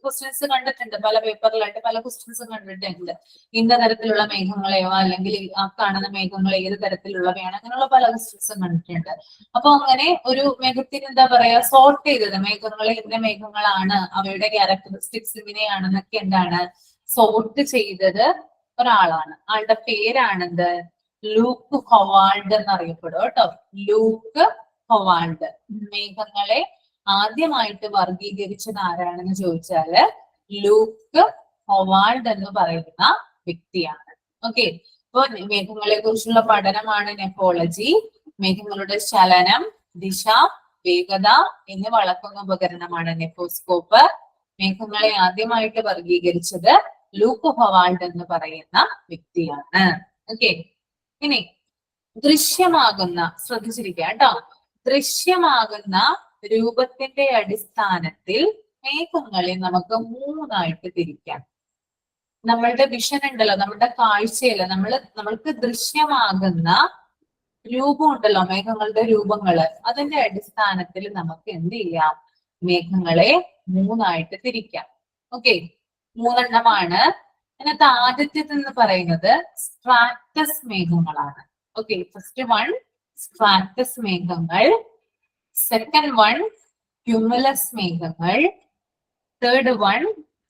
ക്വസ്റ്റ്യൻസ് കണ്ടിട്ടുണ്ട്, പല പേപ്പറിലായിട്ട് പല ക്വസ്റ്റ്യൻസ് കണ്ടിട്ടുണ്ട്. ഇന്ന തരത്തിലുള്ള മേഘങ്ങളെയോ അല്ലെങ്കിൽ ആ കാണുന്ന മേഘങ്ങൾ ഏത് തരത്തിലുള്ളവയാണ്, അങ്ങനെയുള്ള പല ക്വസ്റ്റ്യൻസും കണ്ടിട്ടുണ്ട്. അപ്പൊ അങ്ങനെ ഒരു മേഘത്തിന് എന്താ പറയാ, സോർട്ട് ചെയ്തത്, മേഘങ്ങളെ ഇന്ന മേഘങ്ങളാണ്, അവയുടെ ക്യാരക്ടറിസ്റ്റിക്സ് ഇങ്ങനെയാണെന്നൊക്കെ എന്താണ് സോർട്ട് ചെയ്തത് ഒരാളാണ്. ആളുടെ പേരാണെന്ത്? ലൂക്ക് ഹൊവാൾഡ് എന്നറിയപ്പെടും കേട്ടോ. ലൂക്ക് ഹൊവാൾഡ്. മേഘങ്ങളെ ആദ്യമായിട്ട് വർഗീകരിച്ചത് ആരാണെന്ന് ചോദിച്ചാല് ലൂക്ക് ഹൊവാൾഡ് എന്ന് പറയുന്ന വ്യക്തിയാണ്. ഓക്കെ, അപ്പൊ മേഘങ്ങളെ കുറിച്ചുള്ള പഠനമാണ് നെഫോളജി. മേഘങ്ങളുടെ ചലനം, ദിശ, വേഗത എന്നിവ അളക്കുന്ന ഉപകരണമാണ് നെഫോസ്കോപ്പ്. മേഘങ്ങളെ ആദ്യമായിട്ട് വർഗീകരിച്ചത് ലൂക്ക് ഹൊവാൾഡ് എന്ന് പറയുന്ന വ്യക്തിയാണ്. ഓക്കെ, ഇനി ദൃശ്യമാകുന്ന, ശ്രദ്ധിച്ചിരിക്കുക കേട്ടോ, ദൃശ്യമാകുന്ന രൂപത്തിന്റെ അടിസ്ഥാനത്തിൽ മേഘങ്ങളെ നമുക്ക് മൂന്നായിട്ട് തിരിക്കാം. നമ്മളുടെ വിഷൻ ഉണ്ടല്ലോ, നമ്മുടെ കാഴ്ചയില് നമ്മൾക്ക് ദൃശ്യമാകുന്ന രൂപം ഉണ്ടല്ലോ, മേഘങ്ങളുടെ രൂപങ്ങള്, അതിന്റെ അടിസ്ഥാനത്തിൽ നമുക്ക് എന്ത് ചെയ്യാം, മേഘങ്ങളെ മൂന്നായിട്ട് തിരിക്കാം. ഓക്കെ, മൂന്നെണ്ണമാണ്. അതിനകത്ത് ആദ്യത്തേതെന്ന് പറയുന്നത് സ്ട്രാറ്റസ് മേഘങ്ങളാണ്. ഓക്കെ, ഫസ്റ്റ് വൺ സ്ട്രാറ്റസ് മേഘങ്ങൾ, സെക്കൻഡ് വൺ ക്യുമുലസ് മേഘങ്ങൾ, തേർഡ് വൺ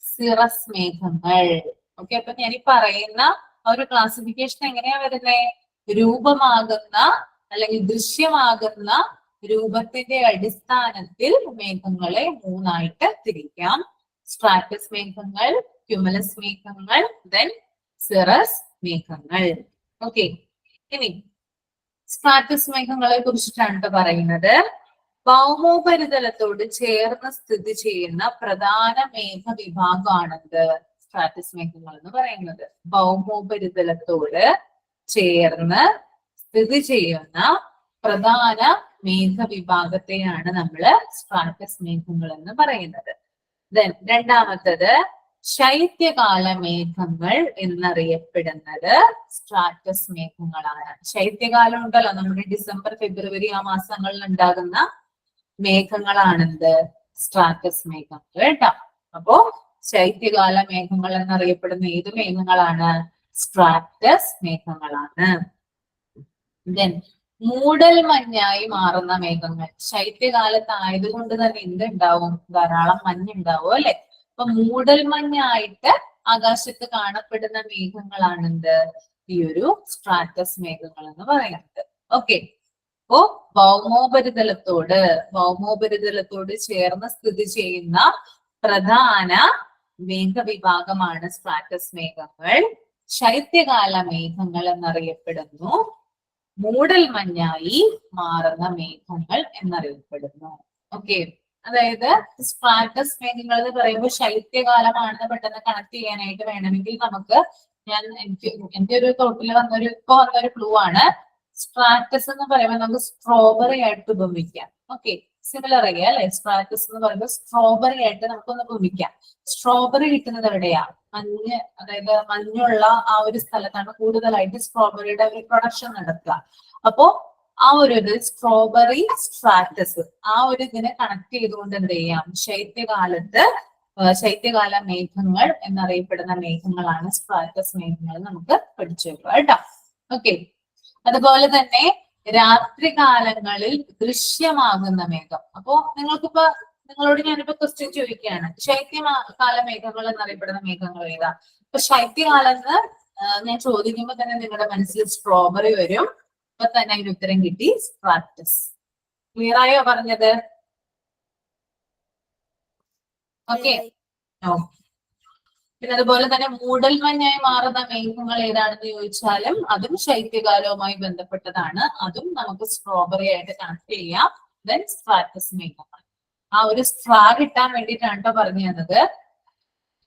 സിറസ് മേഘങ്ങൾ. ഓക്കെ, അപ്പൊ ഞാൻ ഈ പറയുന്ന ഒരു ക്ലാസിഫിക്കേഷൻ എങ്ങനെയാ വരുന്നേ, രൂപമാകുന്ന അല്ലെങ്കിൽ ദൃശ്യമാകുന്ന രൂപത്തിന്റെ അടിസ്ഥാനത്തിൽ മേഘങ്ങളെ മൂന്നായിട്ട് തിരിക്കാം. സ്ട്രാറ്റസ് മേഘങ്ങൾ, ക്യുമുലസ് മേഘങ്ങൾ, ദെൻ സിറസ് മേഘങ്ങൾ. ഓക്കെ, ഇനി സ്ട്രാറ്റസ് മേഘങ്ങളെ കുറിച്ചിട്ടാണ് പറയുന്നത്. ഭൗമോപരിതലത്തോട് ചേർന്ന് സ്ഥിതി ചെയ്യുന്ന പ്രധാന മേഘവിഭാഗമാണിത് സ്ട്രാറ്റസ് മേഘങ്ങൾ എന്ന് പറയുന്നത്. ഭൗമോപരിതലത്തോട് ചേർന്ന് സ്ഥിതി ചെയ്യുന്ന പ്രധാന മേഘവിഭാഗത്തെയാണ് നമ്മൾ സ്ട്രാറ്റസ് മേഘങ്ങൾ എന്ന് പറയുന്നത്. ദെൻ രണ്ടാമത്തത് ശൈത്യകാല മേഘങ്ങൾ എന്നറിയപ്പെടുന്നത് സ്ട്രാറ്റസ് മേഘങ്ങളാണ്. ശൈത്യകാലം ഉണ്ടല്ലോ, നമ്മുടെ ഡിസംബർ ഫെബ്രുവരി ആ മാസങ്ങളിൽ ഉണ്ടാകുന്ന മേഘങ്ങളാണെന്ത്, സ്ട്രാറ്റസ് മേഘങ്ങൾ കേട്ടോ. അപ്പോ ശൈത്യകാല മേഘങ്ങൾ എന്നറിയപ്പെടുന്ന ഏത് മേഘങ്ങളാണ്, സ്ട്രാറ്റസ് മേഘങ്ങളാണ്. ദെൻ മൂടൽ മഞ്ഞായി മാറുന്ന മേഘങ്ങൾ. ശൈത്യകാലത്ത് ആയതുകൊണ്ട് തന്നെ എന്തുണ്ടാവും, ധാരാളം മഞ്ഞുണ്ടാവും അല്ലെ. അപ്പൊ മൂടൽ മഞ്ഞായിട്ട് ആകാശത്ത് കാണപ്പെടുന്ന മേഘങ്ങളാണെന്ത്, ഈ ഒരു സ്ട്രാറ്റസ് മേഘങ്ങൾ എന്ന് പറയുന്നത്. ഓക്കെ, അപ്പോ ഭൗമോപരിതലത്തോട് ചേർന്ന് സ്ഥിതി ചെയ്യുന്ന പ്രധാന മേഘവിഭാഗമാണ് സ്ട്രാറ്റസ് മേഘങ്ങൾ. ശൈത്യകാല മേഘങ്ങൾ എന്നറിയപ്പെടുന്നു. മൂടൽ മഞ്ഞായി മാറുന്ന മേഘങ്ങൾ എന്നറിയപ്പെടുന്നു. ഓക്കെ, അതായത് സ്ട്രാറ്റസ് മേഘങ്ങൾ എന്ന് പറയുമ്പോൾ ശൈത്യകാലമാണെന്ന് പെട്ടെന്ന് കണക്ട് ചെയ്യാനായിട്ട് വേണമെങ്കിൽ നമുക്ക് എന്റെ ഒരു തോട്ടിൽ വന്നൊരു ക്ലൂ ആണ്. സ്ട്രാറ്റസ് എന്ന് പറയുമ്പോൾ നമുക്ക് സ്ട്രോബെറി ആയിട്ട് ഉപമിക്കാം. ഓക്കെ, സിമിലർ ആയി അല്ലെ. സ്ട്രാറ്റസ് എന്ന് പറയുമ്പോൾ സ്ട്രോബെറി ആയിട്ട് നമുക്കൊന്ന് ഉപമിക്കാം. സ്ട്രോബെറി കിട്ടുന്നത് എവിടെയാ, മഞ്ഞ്, അതായത് മഞ്ഞുള്ള ആ ഒരു സ്ഥലത്താണ് കൂടുതലായിട്ട് സ്ട്രോബെറിയുടെ ഒരു പ്രൊഡക്ഷൻ നടക്കുക. അപ്പോ ആ ഒരു ഇത് സ്ട്രോബെറി സ്ട്രാറ്റസ്, ആ ഒരു ഇതിനെ കണക്ട് ചെയ്തുകൊണ്ട് എന്ത് ചെയ്യാം, ശൈത്യകാല മേഘങ്ങൾ എന്നറിയപ്പെടുന്ന മേഘങ്ങളാണ് സ്ട്രാറ്റസ് മേഘങ്ങൾ നമുക്ക് പഠിച്ചു വെക്കുക കേട്ടോ. ഓക്കെ, അതുപോലെ തന്നെ രാത്രികാലങ്ങളിൽ ദൃശ്യമാകുന്ന മേഘം. അപ്പോ നിങ്ങളോട് ഞാനിപ്പോ ക്വസ്റ്റ്യൻ ചോദിക്കുകയാണ്, ശൈത്യകാല മേഘങ്ങൾ എന്നറിയപ്പെടുന്ന മേഘങ്ങൾ ഏതാ? ഇപ്പൊ ശൈത്യകാലത്ത് ഞാൻ ചോദിക്കുമ്പോ തന്നെ നിങ്ങളുടെ മനസ്സിൽ സ്ട്രോബെറി വരും. ഇപ്പൊ തന്നെ അതിന് ഉത്തരം കിട്ടി, സ്ട്രാറ്റസ്. ക്ലിയർ ആയോ പറഞ്ഞത്? ഓക്കെ, പിന്നെ അതുപോലെ തന്നെ മൂടൽ മഞ്ഞായി മാറുന്ന മേഘങ്ങൾ ഏതാണെന്ന് ചോദിച്ചാലും അതും ശൈത്യകാലവുമായി ബന്ധപ്പെട്ടതാണ്. അതും നമുക്ക് സ്ട്രോബെറി ആയിട്ട് കണക്ട് ചെയ്യാം. ദെൻ സ്ട്രാറ്റസ് മേഘങ്ങൾ, ആ ഒരു സ്ട്രാ കിട്ടാൻ വേണ്ടിയിട്ടാണ് കേട്ടോ പറഞ്ഞു തന്നത്.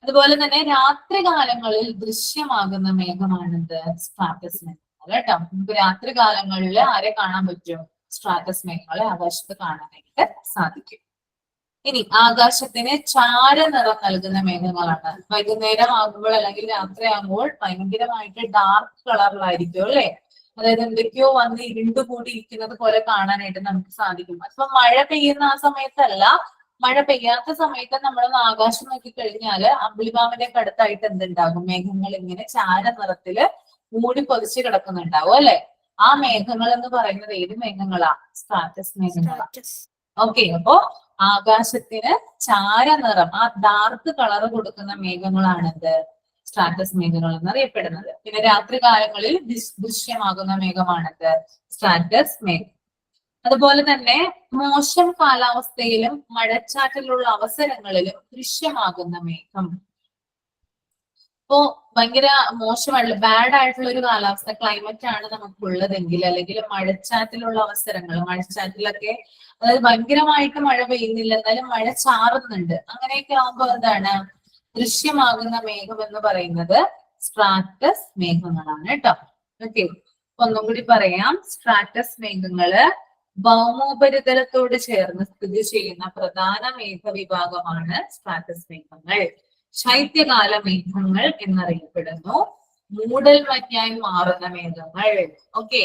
അതുപോലെ തന്നെ രാത്രികാലങ്ങളിൽ ദൃശ്യമാകുന്ന മേഘമാണിത്, സ്ട്രാറ്റസ് മേഘങ്ങൾ കേട്ടോ. നമുക്ക് രാത്രികാലങ്ങളിൽ ആരെ കാണാൻ പറ്റും, സ്ട്രാറ്റസ് മേഘങ്ങളെ ആകാശത്ത് കാണാനായിട്ട് സാധിക്കും. ഇനി ആകാശത്തിന് ചാരനിറം നൽകുന്ന മേഘങ്ങളാണ്. വൈകുന്നേരം ആകുമ്പോൾ അല്ലെങ്കിൽ രാത്രിയാകുമ്പോൾ ഭയങ്കരമായിട്ട് ഡാർക്ക് കളറിലായിരിക്കും അല്ലെ. അതായത് എന്തൊക്കെയോ വന്ന് ഇരുണ്ടുകൂടിയിരിക്കുന്നത് പോലെ കാണാനായിട്ട് നമുക്ക് സാധിക്കും. അപ്പൊ മഴ പെയ്യുന്ന ആ സമയത്തല്ല, മഴ പെയ്യാത്ത സമയത്ത് നമ്മളൊന്ന് ആകാശം നോക്കി കഴിഞ്ഞാല് അമ്പിളിമാമന്റെ അടുത്തായിട്ട് എന്തുണ്ടാകും, മേഘങ്ങൾ ഇങ്ങനെ ചാരനിറത്തില് മൂടി പൊതിച്ച് കിടക്കുന്നുണ്ടാവും അല്ലെ. ആ മേഘങ്ങൾ എന്ന് പറയുന്നത് ഏത് മേഘങ്ങളാ, സ്ട്രാറ്റസ് മേഘങ്ങളാണ്. ഓക്കെ, അപ്പോ ആകാശത്തിന് ചാരനിറം, ആ ഡാർക്ക് കളർ കൊടുക്കുന്ന മേഘങ്ങളാണെന്ത്, സ്ട്രാറ്റസ് മേഘങ്ങൾ എന്നറിയപ്പെടുന്നത്. പിന്നെ രാത്രികാലങ്ങളിൽ ദൃശ്യമാകുന്ന മേഘമാണെന്ത്, സ്ട്രാറ്റസ് മേഘം. അതുപോലെ തന്നെ മോശം കാലാവസ്ഥയിലും മഴച്ചാറ്റിലുള്ള അവസരങ്ങളിലും ദൃശ്യമാകുന്ന മേഘം. ഇപ്പോ ഭയങ്കര മോശമായിട്ടുള്ള ബാഡ് ആയിട്ടുള്ള ഒരു കാലാവസ്ഥ ക്ലൈമറ്റ് ആണ് നമുക്കുള്ളതെങ്കിൽ, അല്ലെങ്കിൽ മഴച്ചാറ്റിലുള്ള അവസരങ്ങൾ, മഴച്ചാറ്റിലൊക്കെ അതായത് ഭയങ്കരമായിട്ട് മഴ പെയ്യുന്നില്ല എന്നാലും മഴ ചാറുന്നുണ്ട്, അങ്ങനെയൊക്കെ ആകുമ്പോൾ എന്താണ് ദൃശ്യമാകുന്ന മേഘം എന്ന് പറയുന്നത് സ്ട്രാറ്റസ് മേഘങ്ങളാണ് കേട്ടോ. ഓക്കെ, ഒന്നും കൂടി പറയാം. സ്ട്രാറ്റസ് മേഘങ്ങള് ഭൗമോപരിതലത്തോട് ചേർന്ന് സ്ഥിതി ചെയ്യുന്ന പ്രധാന മേഘവിഭാഗമാണ് സ്ട്രാറ്റസ് മേഘങ്ങൾ. ശൈത്യകാല മേഘങ്ങൾ എന്നറിയപ്പെടുന്നു. മൂടൽമഞ്ഞായി മാറുന്ന മേഘങ്ങൾ. ഓക്കെ,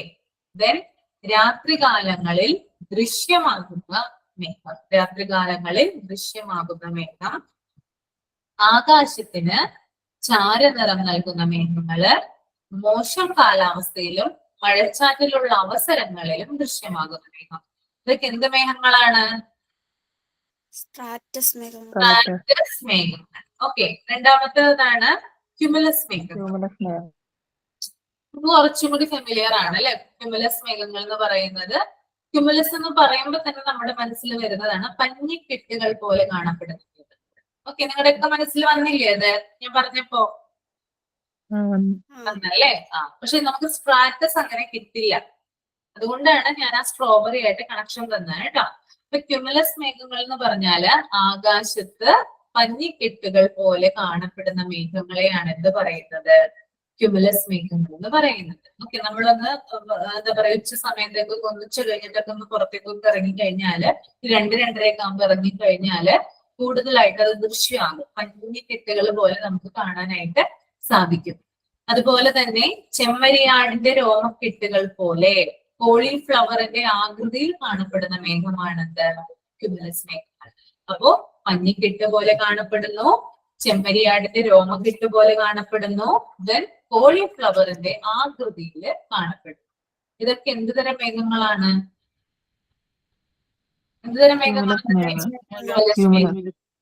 ദെൻ രാത്രികാലങ്ങളിൽ ദൃശ്യമാകുന്ന മേഘം. രാത്രികാലങ്ങളിൽ ദൃശ്യമാകുന്ന മേഘം ആകാശത്തിന് ചാരനിറം നൽകുന്ന മേഘങ്ങള് മോശം കാലാവസ്ഥയിലും മഴച്ചാറ്റിലുള്ള അവസരങ്ങളിലും ദൃശ്യമാകുന്ന മേഘം. ഇതൊക്കെ എന്ത് മേഘങ്ങളാണ്? സ്ട്രാറ്റസ് മേഘങ്ങൾ. സ്ട്രാറ്റസ് മേഘങ്ങൾ. ഓക്കെ, രണ്ടാമത്തേതാണ് ക്യുമുലസ് മേഘങ്ങൾ. കുറച്ചും കൂടി ഫെമിലിയർ ആണ് അല്ലെ ക്യുമുലസ് മേഘങ്ങൾ എന്ന് പറയുന്നത്. ക്യുമുലസ് എന്ന് പറയുമ്പോൾ തന്നെ നമ്മുടെ മനസ്സിൽ വരുന്നതാണ് പഞ്ഞിക്കെട്ടുകൾ പോലെ കാണപ്പെടുന്നത്. ഓക്കെ, നിങ്ങളുടെയൊക്കെ മനസ്സിൽ വന്നില്ലേ അത് ഞാൻ പറഞ്ഞപ്പോ? വന്നല്ലേ? പക്ഷെ നമുക്ക് സ്ട്രാറ്റസ് അങ്ങനെ കിട്ടില്ല, അതുകൊണ്ടാണ് ഞാൻ ആ സ്ട്രോബെറി ആയിട്ട് കണക്ഷൻ തന്നത് കേട്ടോ. ഇപ്പൊ ക്യുമുലസ് മേഘങ്ങൾ എന്ന് പറഞ്ഞാല് ആകാശത്ത് പഞ്ഞിക്കെട്ടുകൾ പോലെ കാണപ്പെടുന്ന മേഘങ്ങളെയാണ് എന്ത് പറയുന്നത്? ക്യുമുലസ് മേഘങ്ങൾ എന്ന് പറയുന്നത്. ഓക്കെ, നമ്മളൊന്ന് എന്താ പറയാ ഉച്ച സമയത്തേക്ക് ഒന്നിച്ചു കഴിഞ്ഞിട്ടൊക്കെ ഒന്ന് പുറത്തേക്കൊക്കെ ഇറങ്ങിക്കഴിഞ്ഞാല് 2-2:30 ആകുമ്പോൾ ഇറങ്ങിക്കഴിഞ്ഞാല് കൂടുതലായിട്ട് അത് ദൃശ്യമാകും. പഞ്ഞിക്കെട്ടുകൾ പോലെ നമുക്ക് കാണാനായിട്ട് സാധിക്കും. അതുപോലെ തന്നെ ചെമ്മരിയാടിന്റെ രോമക്കെട്ടുകൾ പോലെ കോളിഫ്ലവറിന്റെ ആകൃതിയിൽ കാണപ്പെടുന്ന മേഘമാണെന്ത്? ക്യുമുലസ് മേഘങ്ങൾ. അപ്പോ പഞ്ഞിക്കെട്ട് പോലെ കാണപ്പെടുന്നു, ചെമ്മരിയാടിന്റെ രോമക്കെട്ട് പോലെ കാണപ്പെടുന്നു, ദെൻ കോളിഫ്ലവറിന്റെ ആകൃതിയിൽ കാണപ്പെടുന്നു. ഇതൊക്കെ എന്ത് തരം മേഘങ്ങളാണ്? എന്തുതരം മേഘങ്ങളാണ്?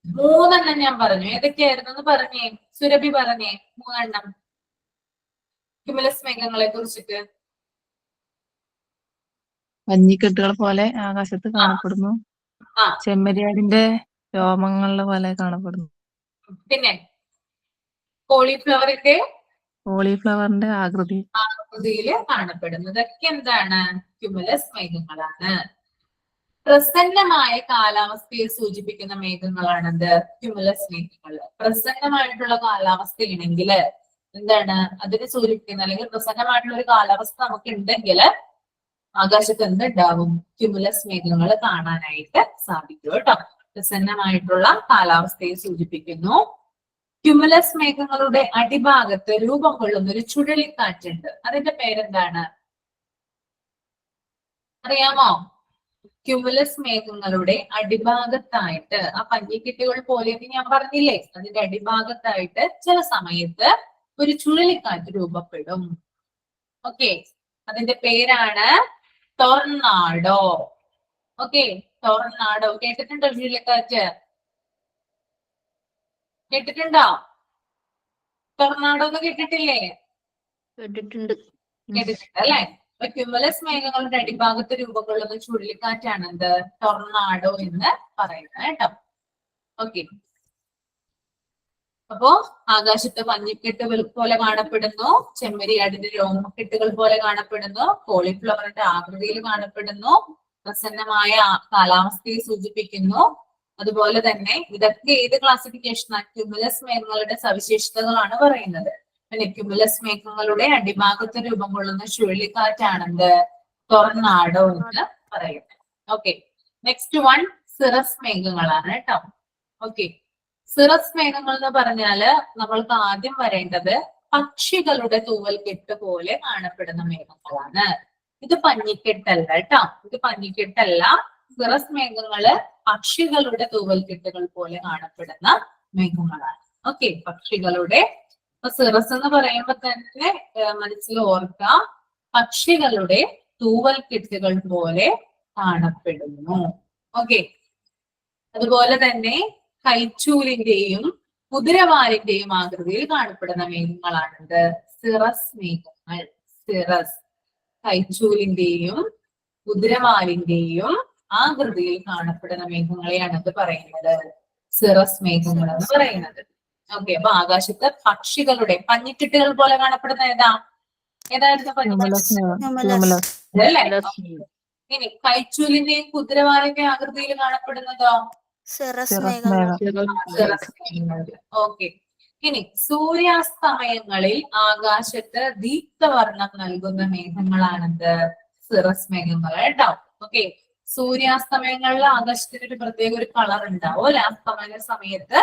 3 ഞാൻ പറഞ്ഞു. ഏതൊക്കെയായിരുന്നു പറഞ്ഞേ? സുരഭി പറഞ്ഞേ 3 ക്യുമുലസ് മേഘങ്ങളെ കുറിച്ചിട്ട്. പഞ്ഞിക്കെട്ടുകൾ പോലെ ആകാശത്ത് കാണപ്പെടുന്നു, ചെമ്മരിയാടിന്റെ രോമങ്ങളുടെ പോലെ കാണപ്പെടുന്നു, പിന്നെ കോളിഫ്ലവറിന്റെ ആകൃതിയിൽ കാണപ്പെടുന്നു. ഇതൊക്കെ എന്താണ്? ക്യുമുലസ് മേഘങ്ങളാണ്. പ്രസന്നമായ കാലാവസ്ഥയെ സൂചിപ്പിക്കുന്ന മേഘങ്ങളാണത് ക്യുമുലസ് മേഘങ്ങൾ. പ്രസന്നമായിട്ടുള്ള കാലാവസ്ഥയാണെങ്കിൽ എന്താണ് അതിനെ സൂചിപ്പിക്കുന്നത്? അല്ലെങ്കിൽ പ്രസന്നമായിട്ടുള്ള ഒരു കാലാവസ്ഥ നമുക്ക് ഉണ്ടെങ്കിൽ ആകാശത്ത് എന്തുണ്ടാവും? ക്യുമുലസ് മേഘങ്ങൾ കാണാനായിട്ട് സാധിക്കും കേട്ടോ. പ്രസന്നമായിട്ടുള്ള കാലാവസ്ഥയെ സൂചിപ്പിക്കുന്നു. ക്യുമുലസ് മേഘങ്ങളുടെ അടിഭാഗത്ത് രൂപം കൊള്ളുന്ന ഒരു ചുഴലിക്കാറ്റുണ്ട്. അതിന്റെ പേരെന്താണ്? അറിയാമോ? ക്യുമുലസ് മേഘങ്ങളുടെ അടിഭാഗത്തായിട്ട് ആ പഞ്ഞിക്കെട്ടുകൾ പോലെ ഞാൻ പറഞ്ഞില്ലേ, അതിന്റെ അടിഭാഗത്തായിട്ട് ചില സമയത്ത് ഒരു ചുഴലിക്കാറ്റ് രൂപപ്പെടും. ഓക്കെ, അതിന്റെ പേരാണ് ടൊർണാഡോ. ഓക്കെ, ടൊർണാഡോ കേട്ടിട്ടുണ്ടോ? ചുഴലിക്കാറ്റ് കേട്ടിട്ടുണ്ടോ? ടൊർണാഡോ എന്ന് കേട്ടിട്ടില്ലേ? കേട്ടിട്ടുണ്ട്. കേട്ടിട്ടുണ്ട് അല്ലെ? അപ്പൊ ക്യുമുലസ് മേഘങ്ങളുടെ അടിഭാഗത്ത് രൂപം കൊള്ളുന്ന ചുഴലിക്കാറ്റാണ് എന്ത്? ടൊർണാഡോ എന്ന് പറയുന്നത് കേട്ടോ. ഓക്കെ, അപ്പോ ആകാശത്ത് പഞ്ഞിക്കെട്ട് പോലെ കാണപ്പെടുന്നു, ചെമ്മരിയാടിന്റെ രോമക്കെട്ടുകൾ പോലെ കാണപ്പെടുന്നു, കോളിഫ്ലവറിന്റെ ആകൃതിയിൽ കാണപ്പെടുന്നു, പ്രസന്നമായ കാലാവസ്ഥയെ സൂചിപ്പിക്കുന്നു. അതുപോലെ തന്നെ ഇതൊക്കെ ഏത് ക്ലാസിഫിക്കേഷനാണ്? ക്യുമുലസ് മേഘങ്ങളുടെ സവിശേഷതകളാണ് പറയുന്നത്. പിന്നെ ക്യുമുലസ് മേഘങ്ങളുടെ അടിഭാഗത്ത് രൂപം കൊള്ളുന്ന ചുഴലിക്കാറ്റാണെന്ത്? ടൊർണാഡോ എന്ന് പറയുന്നത്. ഓക്കെ, നെക്സ്റ്റ് വൺ സിറസ് മേഘങ്ങളാണ് കേട്ടോ. ഓക്കെ, സിറസ് മേഘങ്ങൾ എന്ന് പറഞ്ഞാല് നമ്മൾക്ക് ആദ്യം വരേണ്ടത് പക്ഷികളുടെ തൂവൽക്കെട്ട് പോലെ കാണപ്പെടുന്ന മേഘങ്ങളാണ്. ഇത് പഞ്ഞിക്കെട്ടല്ല കേട്ടോ, ഇത് പഞ്ഞിക്കെട്ടല്ല. സിറസ് മേഘങ്ങള് പക്ഷികളുടെ തൂവൽക്കെട്ടുകൾ പോലെ കാണപ്പെടുന്ന മേഘങ്ങളാണ്. ഓക്കെ, പക്ഷികളുടെ സിറസ് എന്ന് പറയുമ്പോ തന്നെ മനസ്സിൽ ഓർക്കാം, പക്ഷികളുടെ തൂവൽക്കെട്ടുകൾ പോലെ കാണപ്പെടുന്നു. ഓക്കെ, അതുപോലെ തന്നെ കൈച്ചൂലിന്റെയും കുതിരവാലിന്റെയും ആകൃതിയിൽ കാണപ്പെടുന്ന മേഘങ്ങളാണിത് സിറസ് മേഘങ്ങൾ. സിറസ് കൈച്ചൂലിന്റെയും കുതിരവാലിന്റെയും ആകൃതിയിൽ കാണപ്പെടുന്ന മേഘങ്ങളെയാണ് ഇത് പറയുന്നത് സിറസ് മേഘങ്ങൾ എന്ന് പറയുന്നത്. ഓക്കെ, അപ്പൊ ആകാശത്ത് പക്ഷികളുടെ പഞ്ഞിക്കെട്ടുകൾ പോലെ കാണപ്പെടുന്ന ഏതായിരുന്നു പഞ്ഞിക്കെട്ട്? അല്ലേ? ഇനി കൈച്ചൂലിന്റെയും കുതിരവാലിന്റെയും ആകൃതിയിൽ കാണപ്പെടുന്നതോ? സിറസ് മേഘങ്ങൾ. ഓക്കെ. ഇനി സൂര്യാസ്തമയങ്ങളിൽ ആകാശത്ത് ദീപ്തവർണ്ണം നൽകുന്ന മേഘങ്ങളാണെന്ത്? സിറസ് മേഘങ്ങൾ കേട്ടോ. ഓക്കെ, സൂര്യാസ്തമയങ്ങളിൽ ആകാശത്തിന് ഒരു പ്രത്യേക ഒരു കളർ ഉണ്ടാവും അല്ലെ? അസ്തമയ സമയത്ത്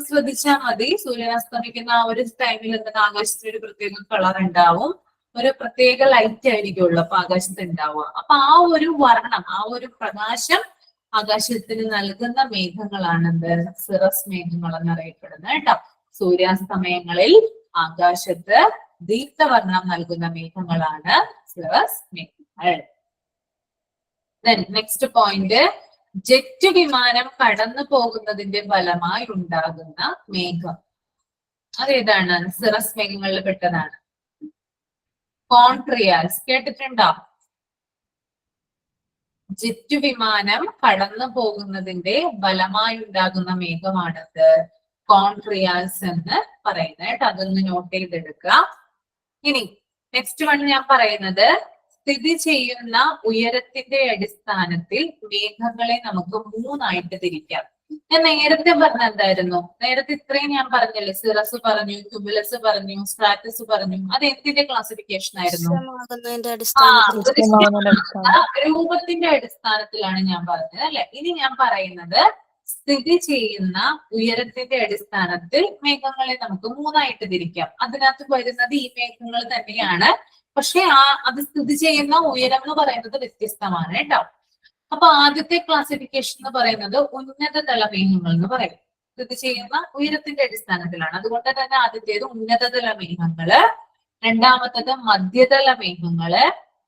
ശ്രദ്ധിച്ചാൽ മതി. സൂര്യനാസ്തമിക്കുന്ന ആ ഒരു ടൈമിൽ എന്താണ് ആകാശത്തിന് ഒരു പ്രത്യേക കളർ ഉണ്ടാവും, ഒരു പ്രത്യേക ലൈറ്റ് ആയിരിക്കുള്ളൂ അപ്പൊ ആകാശത്ത് ഉണ്ടാവുക. അപ്പൊ ആ ഒരു വർണ്ണം, ആ ഒരു പ്രകാശം ആകാശത്തിന് നൽകുന്ന മേഘങ്ങളാണെന്ത്? സിറസ് മേഘങ്ങൾ എന്നറിയപ്പെടുന്നത് കേട്ടോ. സൂര്യാസ്തമയങ്ങളിൽ ആകാശത്ത് ദീപ്തവർണ്ണം നൽകുന്ന മേഘങ്ങളാണ് സിറസ് മേഘങ്ങൾ. നെക്സ്റ്റ് പോയിന്റ്, ജെറ്റ് വിമാനം കടന്നു പോകുന്നതിന്റെ ഫലമായി ഉണ്ടാകുന്ന മേഘം അതേതാണ്? സിറസ് മേഘങ്ങളിൽ പെട്ടതാണ്. കോൺട്രിയാൽസ് കേട്ടിട്ടുണ്ടോ? ജെറ്റ് വിമാനം കടന്നു പോകുന്നതിന്റെ ഫലമായി ഉണ്ടാകുന്ന മേഘമാണത് കോൺട്രിയാൽസ് എന്ന് പറയുന്നത് കേട്ടോ. അതൊന്ന് നോട്ട് ചെയ്തെടുക്കുക. ഇനി നെക്സ്റ്റ് വൺ ഞാൻ പറയുന്നത്, സ്ഥിതി ചെയ്യുന്ന ഉയരത്തിന്റെ അടിസ്ഥാനത്തിൽ മേഘങ്ങളെ നമുക്ക് മൂന്നായിട്ട് തിരിക്കാം. ഞാൻ നേരത്തെ പറഞ്ഞ എന്തായിരുന്നു? നേരത്തെ ഇത്രയും ഞാൻ പറഞ്ഞല്ലേ, സിറസ് പറഞ്ഞു, ക്യുമുലസ് പറഞ്ഞു, സ്ട്രാറ്റസ് പറഞ്ഞു. അത് എന്തിന്റെ ക്ലാസിഫിക്കേഷൻ ആയിരുന്നു? രൂപത്തിന്റെ അടിസ്ഥാനത്തിലാണ് ഞാൻ പറഞ്ഞത് അല്ലെ. ഇനി ഞാൻ പറയുന്നത്, സ്ഥിതി ചെയ്യുന്ന ഉയരത്തിന്റെ അടിസ്ഥാനത്തിൽ മേഘങ്ങളെ നമുക്ക് മൂന്നായിട്ട് തിരിക്കാം. അതിനകത്ത് വരുന്നത് ഈ മേഘങ്ങൾ തന്നെയാണ്, പക്ഷെ അത് സ്ഥിതി ചെയ്യുന്ന ഉയരം എന്ന് പറയുന്നത് വ്യത്യസ്തമാണ് കേട്ടോ. അപ്പൊ ആദ്യത്തെ ക്ലാസിഫിക്കേഷൻ എന്ന് പറയുന്നത് ഉന്നതതല മേഘങ്ങൾ എന്ന് പറയും. സ്ഥിതി ചെയ്യുന്ന ഉയരത്തിന്റെ അടിസ്ഥാനത്തിലാണ്. അതുകൊണ്ട് തന്നെ ആദ്യത്തേത് ഉന്നതതല മേഘങ്ങള്, രണ്ടാമത്തേത് മധ്യതല മേഘങ്ങള്,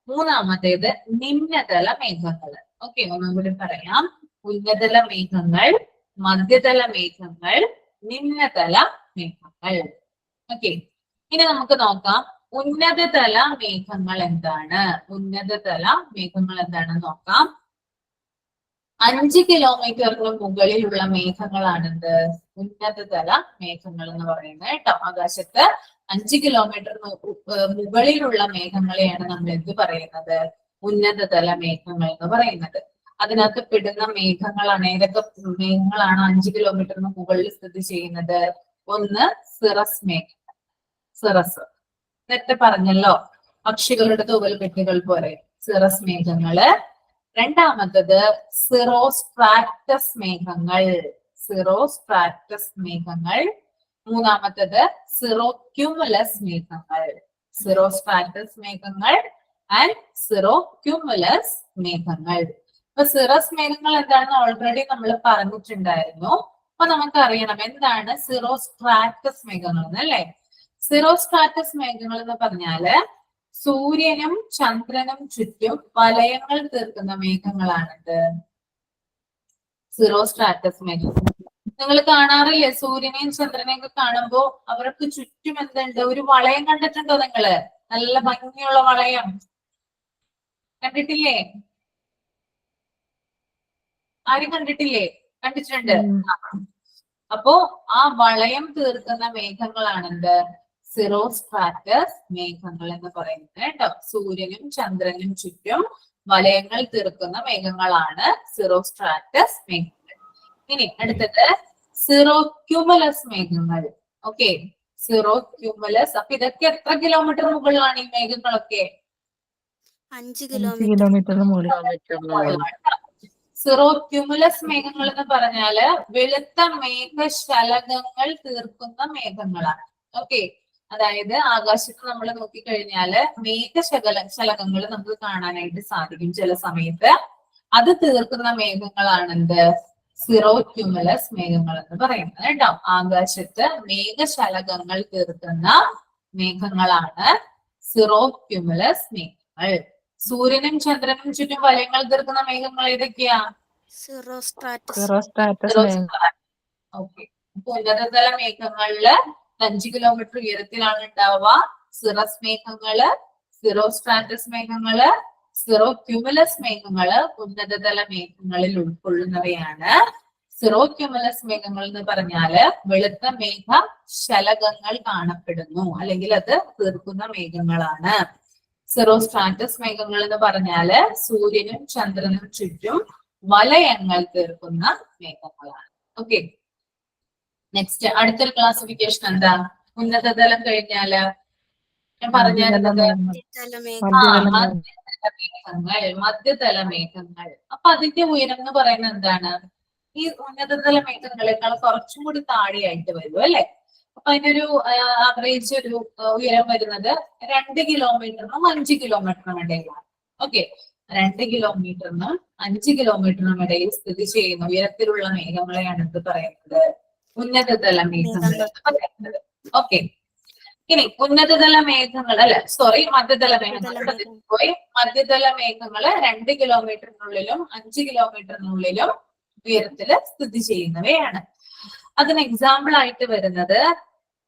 മൂന്നാമത്തേത് നിമ്നതല മേഘങ്ങള്. ഓക്കെ, ഒന്നും കൂടി പറയാം. ഉന്നതല മേഘങ്ങൾ, മധ്യതല മേഘങ്ങൾ, നിമ്നതല മേഘങ്ങൾ. ഓക്കെ, ഇനി നമുക്ക് നോക്കാം ഉന്നതതല മേഘങ്ങൾ എന്താണ്. ഉന്നതതല മേഘങ്ങൾ എന്താണെന്ന് നോക്കാം. 5 കിലോമീറ്ററിന് മുകളിലുള്ള മേഘങ്ങളാണെന്ത്? ഉന്നതതല മേഘങ്ങൾ എന്ന് പറയുന്നത് കേട്ടോ. ആകാശത്ത് 5 കിലോമീറ്ററിന് മുകളിലുള്ള മേഘങ്ങളെയാണ് നമ്മൾ എന്ത് പറയുന്നത്? ഉന്നതതല മേഘങ്ങൾ എന്ന് പറയുന്നത്. അതിനകത്ത് പെടുന്ന മേഘങ്ങളാണ് ഏതൊക്കെ മേഘങ്ങളാണ് 5 കിലോമീറ്ററിന് മുകളിൽ സ്ഥിതി ചെയ്യുന്നത്? ഒന്ന് സിറസ് മേഘം. സിറസ് നേരത്തെ പറഞ്ഞല്ലോ, പക്ഷികളുടെ തൂവൽ കെട്ടുകൾ പോലെ സിറസ് മേഘങ്ങള്. രണ്ടാമത്തത് സിറോസ്ട്രാറ്റസ് മേഘങ്ങൾ. സിറോസ്ട്രാറ്റസ് മേഘങ്ങൾ. മൂന്നാമത്തത് സിറോക്യുമുലസ് മേഘങ്ങൾ. സിറോസ്ട്രാറ്റസ് മേഘങ്ങൾ ആൻഡ് സിറോക്യുമുലസ് മേഘങ്ങൾ. അപ്പൊ സിറസ് മേഘങ്ങൾ എന്താണെന്ന് ഓൾറെഡി നമ്മൾ പറഞ്ഞിട്ടുണ്ടായിരുന്നു. അപ്പൊ നമുക്ക് അറിയണം എന്താണ് സിറോസ്ട്രാറ്റസ് മേഘങ്ങൾ എന്നല്ലേ. സിറോസ്ട്രാറ്റസ് മേഘങ്ങൾ എന്ന് പറഞ്ഞാല് സൂര്യനും ചന്ദ്രനും ചുറ്റും വലയങ്ങൾ തീർക്കുന്ന മേഘങ്ങളാണിത് സിറോസ്ട്രാറ്റസ് മേഘങ്ങൾ. നിങ്ങൾ കാണാറില്ലേ സൂര്യനെയും ചന്ദ്രനെയും ഒക്കെ കാണുമ്പോ അവർക്ക് ചുറ്റും എന്തുണ്ട്? ഒരു വളയം കണ്ടിട്ടുണ്ടോ നിങ്ങള്? നല്ല ഭംഗിയുള്ള വളയം കണ്ടിട്ടില്ലേ? ആരും കണ്ടിട്ടില്ലേ? കണ്ടിട്ടുണ്ട്. അപ്പോ ആ വളയം തീർക്കുന്ന മേഘങ്ങളാണെന്ത്? സിറോസ്ട്രാറ്റസ് മേഘങ്ങൾ എന്ന് പറയുന്നത് കേട്ടോ. സൂര്യനും ചന്ദ്രനും ചുറ്റും വലയങ്ങൾ തീർക്കുന്ന മേഘങ്ങളാണ് സിറോസ്ട്രാറ്റസ് മേഘങ്ങൾ. ഇനി അടുത്തത് സിറോക്യുമുലസ് മേഘങ്ങൾ. ഓക്കെ, സിറോക്യുമുലസ്. അപ്പൊ ഇതൊക്കെ എത്ര കിലോമീറ്റർ മുകളിലാണ് ഈ മേഘങ്ങളൊക്കെ? 5 കിലോമീറ്ററിന് മുകളിൽ. സിറോക്യുമുലസ് മേഘങ്ങൾ എന്ന് പറഞ്ഞാല് വെളുത്ത മേഘശലകങ്ങൾ തീർക്കുന്ന മേഘങ്ങളാണ്. ഓക്കെ, അതായത് ആകാശത്ത് നമ്മൾ നോക്കിക്കഴിഞ്ഞാല് ശലകങ്ങൾ നമുക്ക് കാണാനായിട്ട് സാധിക്കും ചില സമയത്ത്. അത് തീർക്കുന്ന മേഘങ്ങളാണെന്ത്? സിറോക്യുമുലസ് മേഘങ്ങൾ എന്ന് പറയുന്നത് കേട്ടോ. ആകാശത്ത് മേഘശലകങ്ങൾ തീർക്കുന്ന മേഘങ്ങളാണ് സിറോക്യുമുലസ് മേഘങ്ങൾ. സൂര്യനും ചന്ദ്രനും ചുറ്റും വലയങ്ങൾ തീർക്കുന്ന മേഘങ്ങൾ ഏതൊക്കെയാ? ഓക്കെ, ഉന്നതതല മേഘങ്ങളില് 5 കിലോമീറ്റർ ഉയരത്തിലാണ് ഉണ്ടാവുക. സിറസ് മേഘങ്ങള്, സിറോസ്ട്രാറ്റസ് മേഘങ്ങള്, സിറോക്യുമുലസ് മേഘങ്ങള് ഉന്നതതല മേഘങ്ങളിൽ ഉൾക്കൊള്ളുന്നവയാണ്. സിറോ ക്യുമുലസ് മേഘങ്ങൾ എന്ന് പറഞ്ഞാല് വെളുത്ത മേഘ ശലകങ്ങൾ കാണപ്പെടുന്നു, അല്ലെങ്കിൽ അത് തീർക്കുന്ന മേഘങ്ങളാണ്. സിറോസ്ട്രാറ്റസ് മേഘങ്ങൾ എന്ന് പറഞ്ഞാല് സൂര്യനും ചന്ദ്രനും ചുറ്റും വലയങ്ങൾ തീർക്കുന്ന മേഘങ്ങളാണ്. ഓക്കെ, നെക്സ്റ്റ് അടുത്തൊരു ക്ലാസിഫിക്കേഷൻ എന്താ? ഉന്നതതലം കഴിഞ്ഞാല് ഞാൻ പറഞ്ഞിരുന്നത് മധ്യതല മേഘം. മധ്യതല മേഘങ്ങൾ. അപ്പൊ അതിന്റെ ഉയരം എന്ന് പറയുന്നത് എന്താണ്? ഈ ഉന്നതതല മേഘങ്ങളെക്കാൾ കുറച്ചും കൂടി താഴെയായിട്ട് വരും അല്ലെ? അപ്പൊ അതിനൊരു ആവറേജ് ഒരു ഉയരം വരുന്നത് 2 കിലോമീറ്ററിനും 5 കിലോമീറ്ററിനും ഇടയിലാണ്. ഓക്കെ, 2 കിലോമീറ്ററിനും 5 കിലോമീറ്ററിനും ഇടയിൽ സ്ഥിതി ചെയ്യുന്ന ഉയരത്തിലുള്ള മേഘങ്ങളെയാണ് എന്ത് പറയുന്നത്? ഉന്നതതല മേഘങ്ങൾ എന്ന് പറയുന്നത്. ഓക്കെ, ഇനി ഉന്നതതല മേഘങ്ങൾ അല്ല, സോറി, മധ്യതല മേഘങ്ങൾ. പോയി മധ്യതല മേഘങ്ങള് 2 കിലോമീറ്ററിനുള്ളിലും 5 കിലോമീറ്ററിനുള്ളിലും ഉയരത്തില് സ്ഥിതി ചെയ്യുന്നവയാണ്. അതിന് എക്സാമ്പിൾ ആയിട്ട് വരുന്നത്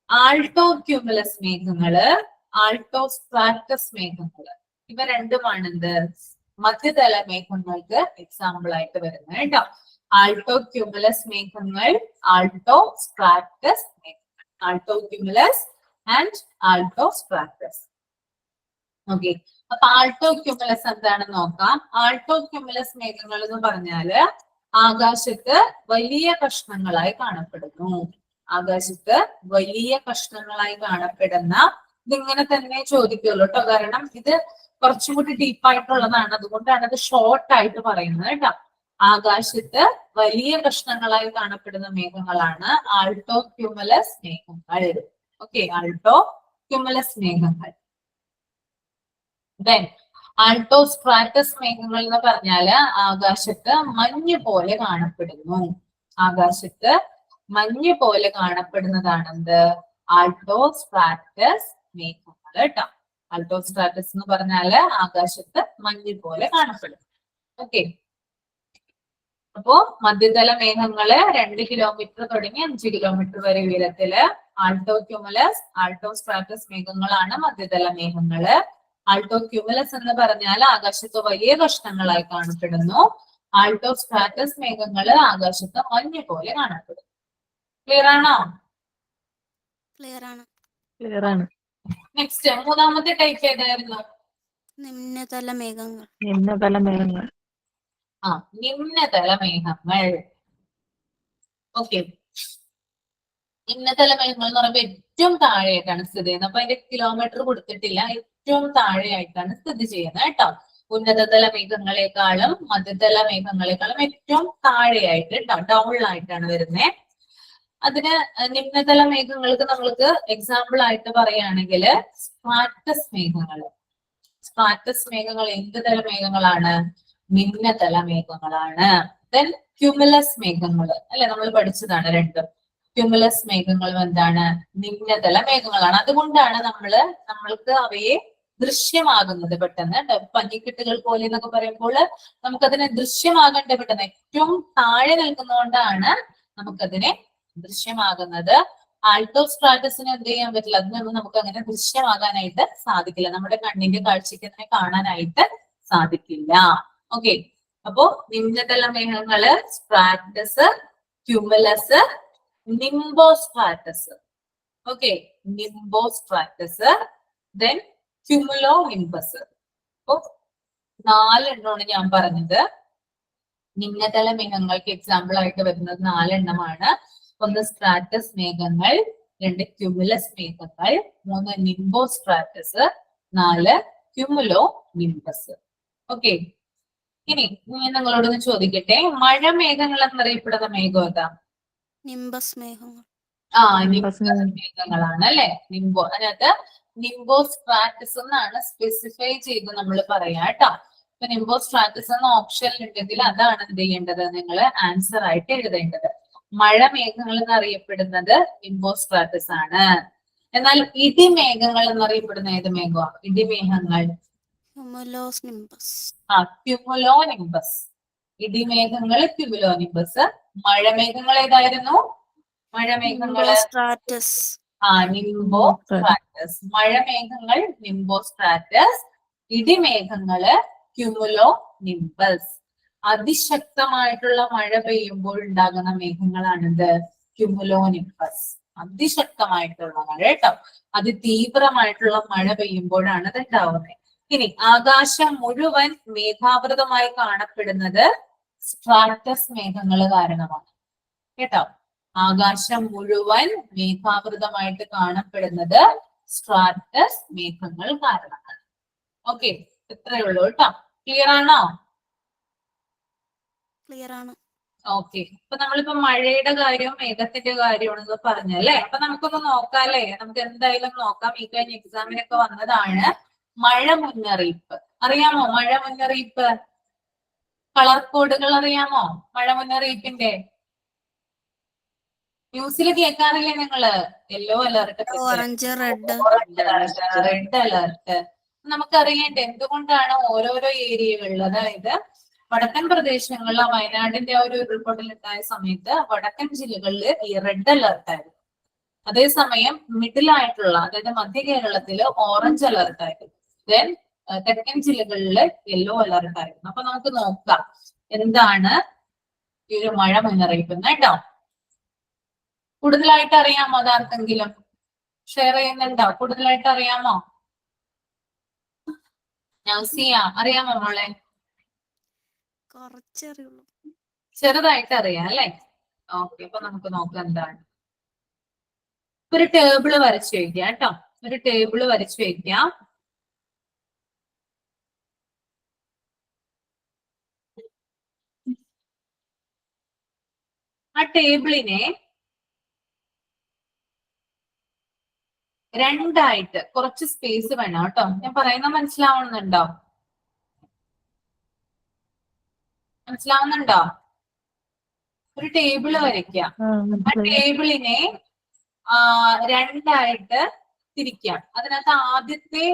ആൾട്ടോ ക്യൂമുലസ് മേഘങ്ങള്, ആൾട്ടോ സ്ട്രാറ്റസ് മേഘങ്ങള്. ഇവ രണ്ടുമാണ് എന്ത്? മധ്യതല മേഘങ്ങൾക്ക് എക്സാമ്പിൾ ആയിട്ട് വരുന്നത് കേട്ടോ. ആൾട്ടോ ക്യൂമുലസ് മേഘങ്ങൾ, ആൾട്ടോ സ്ട്രാറ്റസ് മേഘങ്ങൾ. Alto cumulus and Alto Stratus. Okay, അപ്പൊ ആൾട്ടോ ക്യൂമുലസ് എന്താണെന്ന് നോക്കാം. ആൾട്ടോ ക്യൂമുലസ് മേഘങ്ങൾ എന്ന് പറഞ്ഞാല് ആകാശത്ത് വലിയ കഷ്ണങ്ങളായി കാണപ്പെടുന്നു. ആകാശത്ത് വലിയ കഷ്ണങ്ങളായി കാണപ്പെടുന്ന, ഇതിങ്ങനെ തന്നെ ചോദിക്കുള്ളൂ കേട്ടോ, കാരണം ഇത് കുറച്ചുകൂടി ഡീപ്പായിട്ടുള്ളതാണ്, അതുകൊണ്ടാണ് ഇത് ഷോർട്ട് ആയിട്ട് പറയുന്നത് കേട്ടോ. ആകാശത്ത് വലിയ കഷ്ണങ്ങളായി കാണപ്പെടുന്ന മേഘങ്ങളാണ് ആൾട്ടോ ക്യൂമുലസ് മേഘങ്ങൾ. ഓക്കെ, ആൾട്ടോ ക്യൂമുലസ് മേഘങ്ങൾ. ദെൻ ആൾട്ടോ സ്ട്രാറ്റസ് മേഘങ്ങൾ എന്ന് പറഞ്ഞാല് ആകാശത്ത് മഞ്ഞ് പോലെ കാണപ്പെടുന്നു. ആകാശത്ത് മഞ്ഞ് പോലെ കാണപ്പെടുന്നതാണ് എന്ത്? ആൾട്ടോ സ്ട്രാറ്റസ് മേഘങ്ങൾ കേട്ടോ. ആൾട്ടോ സ്ട്രാറ്റസ് എന്ന് പറഞ്ഞാല് ആകാശത്ത് മഞ്ഞ് പോലെ കാണപ്പെടും. ഓക്കെ, അപ്പോ മധ്യതല മേഘങ്ങള് 2 കിലോമീറ്റർ തുടങ്ങി 5 കിലോമീറ്റർ വരെ ഉയരത്തില്. ആൾട്ടോ ക്യൂമുലസ്, ആൾട്ടോ സ്ട്രാറ്റസ് മേഘങ്ങളാണ് മധ്യതല മേഘങ്ങള്. ആൾട്ടോ ക്യൂമുലസ് എന്ന് പറഞ്ഞാൽ ആകാശത്ത് വലിയ കഷ്ണങ്ങളായി കാണപ്പെടുന്നു. ആൾട്ടോ സ്ട്രാറ്റസ് മേഘങ്ങള് ആകാശത്ത് മഞ്ഞ് പോലെ കാണപ്പെടും. ക്ലിയർ ആണോ? ക്ലിയർ ആണ്. നെക്സ്റ്റ് മൂന്നാമത്തെ ടൈപ്പ് ഏതായിരുന്നു? നിമ്നതല മേഘങ്ങൾ. നിമ്നതല മേഘങ്ങൾ. നിമ്നതല മേഘങ്ങൾ. ഓക്കെ, നിമ്നതല മേഘങ്ങൾ എന്ന് പറയുമ്പോൾ ഏറ്റവും താഴെയായിട്ടാണ് സ്ഥിതി ചെയ്യുന്നത്. അപ്പൊ അതിന്റെ കിലോമീറ്റർ കൊടുത്തിട്ടില്ല, ഏറ്റവും താഴെയായിട്ടാണ് സ്ഥിതി ചെയ്യുന്നത് കേട്ടോ. ഉന്നതതല മേഘങ്ങളെക്കാളും മധ്യതല മേഘങ്ങളെക്കാളും ഏറ്റവും താഴെയായിട്ട് കേട്ടോ, ഡൗണിലായിട്ടാണ് വരുന്നത്. അതിന് നിമ്നതല മേഘങ്ങൾക്ക് നമ്മൾക്ക് എക്സാമ്പിൾ ആയിട്ട് പറയുകയാണെങ്കിൽ സ്ട്രാറ്റസ് മേഘങ്ങൾ. സ്ട്രാറ്റസ് മേഘങ്ങൾ എന്ത് തല മേഘങ്ങളാണ്? നിമ്നതല മേഘങ്ങളാണ്. ദെൻ ക്യുമുലസ് മേഘങ്ങൾ അല്ലെ, നമ്മൾ പഠിച്ചതാണ് രണ്ടും. ക്യുമുലസ് മേഘങ്ങളും എന്താണ്? നിമ്നതല മേഘങ്ങളാണ്. അതുകൊണ്ടാണ് നമ്മൾക്ക് അവയെ ദൃശ്യമാകുന്നത് പെട്ടെന്ന്. പഞ്ഞിക്കെട്ടുകൾ പോലെ എന്നൊക്കെ പറയുമ്പോൾ നമുക്കതിനെ ദൃശ്യമാകേണ്ട പെട്ടെന്ന് ഏറ്റവും താഴെ നിൽക്കുന്നതുകൊണ്ടാണ് നമുക്കതിനെ ദൃശ്യമാകുന്നത്. ആൾട്ടോ സ്ട്രാറ്റസിന് എന്ത് ചെയ്യാൻ പറ്റില്ല, അതിനൊന്നും നമുക്ക് അങ്ങനെ ദൃശ്യമാകാനായിട്ട് സാധിക്കില്ല. നമ്മുടെ കണ്ണിന്റെ കാഴ്ചക്ക് അതിനെ കാണാനായിട്ട് സാധിക്കില്ല. ഓക്കെ, അപ്പോ നിമ്നതല മേഘങ്ങള് stratus, cumulus, nimbostratus. Okay, nimbostratus, then cumulonimbus. അപ്പോ 4 എണ്ണമാണ് ഞാൻ പറഞ്ഞത്. നിമ്നതല മേഘങ്ങൾക്ക് എക്സാമ്പിൾ ആയിട്ട് വരുന്നത് 4 എണ്ണമാണ്. 1 സ്ട്രാറ്റസ് മേഘങ്ങൾ, 2 ക്യുമുലസ് മേഘങ്ങൾ, 3 നിംബോസ്ട്രാറ്റസ്, 4 ക്യുമുലോ നിംബസ്. ഓക്കെ, ഇനി ഞാൻ നിങ്ങളോടൊന്ന് ചോദിക്കട്ടെ, മഴ മേഘങ്ങൾ എന്നറിയപ്പെടുന്ന മേഘം ഏതാ? നിംബസ് മേഘങ്ങൾ. നിംബസ് മേഘങ്ങളാണ് അല്ലെ. അതിനകത്ത് നിംബോസ്ട്രാറ്റസ് എന്നാണ് സ്പെസിഫൈ ചെയ്ത് നമ്മൾ പറയാം കേട്ടോ. ഇപ്പൊ നിംബോസ്ട്രാറ്റസ് എന്ന ഓപ്ഷൻ ഉണ്ടെങ്കിൽ അതാണ് എന്ത് ചെയ്യേണ്ടത്, നിങ്ങൾ ആൻസർ ആയിട്ട് എഴുതേണ്ടത്. മഴ മേഘങ്ങൾ എന്നറിയപ്പെടുന്നത് നിംബോസ്ട്രാറ്റസ് ആണ്. എന്നാൽ ഇടിമേഘങ്ങൾ എന്നറിയപ്പെടുന്ന ഏത് മേഘമാണ്? ഇടിമേഘങ്ങൾ ക്യുമുലോസ് നിംബസ്. Cumulonimbus. ഇടിമേഘങ്ങൾ ക്യുമുലോ നിംബസ്. മഴമേഘങ്ങൾ ഏതായിരുന്നു? മഴമേഘങ്ങള് സ്ട്രാറ്റസ്. നിംബോസ്ട്രാറ്റസ്. മഴമേഘങ്ങൾ നിംബോസ്ട്രാറ്റസ്, ഇടിമേഘങ്ങള് ക്യുമുലോ നിംബസ്. അതിശക്തമായിട്ടുള്ള മഴ പെയ്യുമ്പോൾ ഉണ്ടാകുന്ന മേഘങ്ങളാണിത് ക്യുമുലോനിംബസ്. അതിശക്തമായിട്ടുള്ള മഴ കേട്ടോ, അതിതീവ്രമായിട്ടുള്ള മഴ പെയ്യുമ്പോഴാണ് ഇത് ഉണ്ടാവുന്നത്. ഇനി ആകാശം മുഴുവൻ മേഘാവൃതമായി കാണപ്പെടുന്നത് സ്ട്രാറ്റസ് മേഘങ്ങൾ കാരണമാണ് കേട്ടോ. ആകാശം മുഴുവൻ മേഘാവൃതമായിട്ട് കാണപ്പെടുന്നത് സ്ട്രാറ്റസ് മേഘങ്ങൾ കാരണമാണ്. ഓക്കെ, ഇത്രയേ ഉള്ളൂ കേട്ടോ. ക്ലിയർ ആണോ? ക്ലിയർ ആണ്. ഓക്കെ, അപ്പൊ നമ്മളിപ്പോ മഴയുടെ കാര്യവും മേഘത്തിന്റെ കാര്യമാണെന്ന് പറഞ്ഞല്ലേ. അപ്പൊ നമുക്കൊന്ന് നോക്കാല്ലേ, നമുക്ക് എന്തായാലും നോക്കാം. ഈ കഴിഞ്ഞ എക്സാമിനൊക്കെ വന്നതാണ് മഴ മുന്നറിയിപ്പ്. അറിയാമോ മഴ മുന്നറിയിപ്പ്? കളർ കോഡുകൾ അറിയാമോ മഴ മുന്നറിയിപ്പിന്റെ? ന്യൂസിൽ കേൾക്കാറില്ലേ നിങ്ങള്? Yellow alert, orange, red. Red alert. നമുക്കറിയേണ്ട എന്തുകൊണ്ടാണ് ഓരോരോ ഏരിയകളിൽ, അതായത് വടക്കൻ പ്രദേശങ്ങളിൽ വയനാടിന്റെ ആ ഒരു ഉരുൾപൊട്ടൽ ഉണ്ടായ സമയത്ത് വടക്കൻ ജില്ലകളിൽ ഈ റെഡ് അലർട്ട് ആയിരുന്നു. അതേസമയം മിഡിൽ ആയിട്ടുള്ള, അതായത് മധ്യ കേരളത്തില് ഓറഞ്ച് അലർട്ട് ആയിരുന്നു. ദെൻ തെക്കൻ ജില്ലകളിൽ യെല്ലോ അലർട്ട് ആയിരുന്നു. അപ്പൊ നമുക്ക് നോക്കാം എന്താണ് ഈ ഒരു മഴ മുന്നറിയിപ്പ് കേട്ടോ. കൂടുതലായിട്ട് അറിയാമോ? അതാർക്കെങ്കിലും ഷെയർ ചെയ്യുന്നുണ്ടോ? കൂടുതലായിട്ട് അറിയാമോ? നൗസിയ അറിയാമോ മോളെ? കുറച്ചറിയുള്ളൂ. ചെറുതായിട്ട് അറിയാം അല്ലെ? ഓക്കെ, അപ്പൊ നമുക്ക് നോക്കാം എന്താണ്. ഒരു ടേബിള് വരച്ചു വയ്ക്കാം കേട്ടോ. ഒരു ടേബിള് വരച്ചു വയ്ക്കാം. ആ ടേബിളിനെ രണ്ടായിട്ട് കുറച്ച് സ്പേസ് വേണം കേട്ടോ. ഞാൻ പറയുന്ന മനസ്സിലാവുന്നുണ്ടോ? മനസ്സിലാവുന്നുണ്ടോ? ഒരു ടേബിള് വരയ്ക്കാം. ആ ടേബിളിനെ രണ്ടായിട്ട് തിരിക്കാം. അതിനകത്ത് ആദ്യത്തെ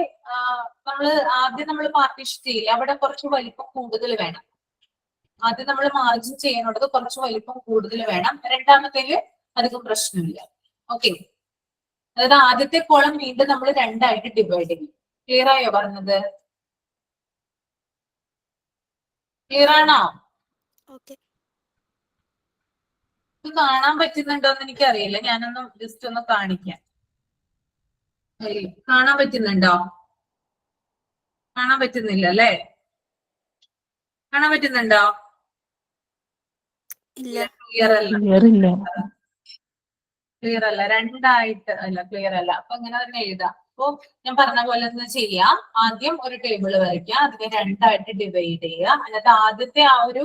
ആദ്യം നമ്മൾ പാർട്ടീഷൻ ചെയ്യില്ല, അവിടെ കുറച്ച് വലിപ്പം കൂടുതൽ വേണം. ആദ്യം നമ്മൾ മാർജിൻ ചെയ്യുന്നത് കുറച്ച് വലിപ്പം കൂടുതൽ വേണം. രണ്ടാമത്തേല് അധികം പ്രശ്നമില്ല. ഓക്കെ, അതായത് ആദ്യത്തെ കോളം വീണ്ടും നമ്മൾ രണ്ടായിട്ട് ഡിവൈഡ് ചെയ്യും. ക്ലിയർ ആയോ പറഞ്ഞത്? ക്ലിയർ ആണോ? ഓക്കെ. ഇത് കാണാൻ പറ്റുന്നുണ്ടോ എന്ന് എനിക്കറിയില്ല. ഞാനൊന്ന് ജസ്റ്റ് ഒന്ന് കാണിക്കാം. കാണാൻ പറ്റുന്നുണ്ടോ? കാണാൻ പറ്റുന്നില്ല അല്ലേ? കാണാൻ പറ്റുന്നുണ്ടോ? ഇല്ല. ക്ലിയർ അല്ല. ക്ലിയർ അല്ല, രണ്ടായിട്ട് അല്ല, ക്ലിയർ അല്ല. അപ്പൊ ഇങ്ങനെ തന്നെ എഴുതാം. അപ്പൊ ഞാൻ പറഞ്ഞ പോലെ ഒന്ന് ചെയ്യാം. ആദ്യം ഒരു ടേബിൾ വരയ്ക്കുക, അതിനെ രണ്ടായിട്ട് ഡിവൈഡ് ചെയ്യുക. എന്നിട്ട് ആദ്യത്തെ ആ ഒരു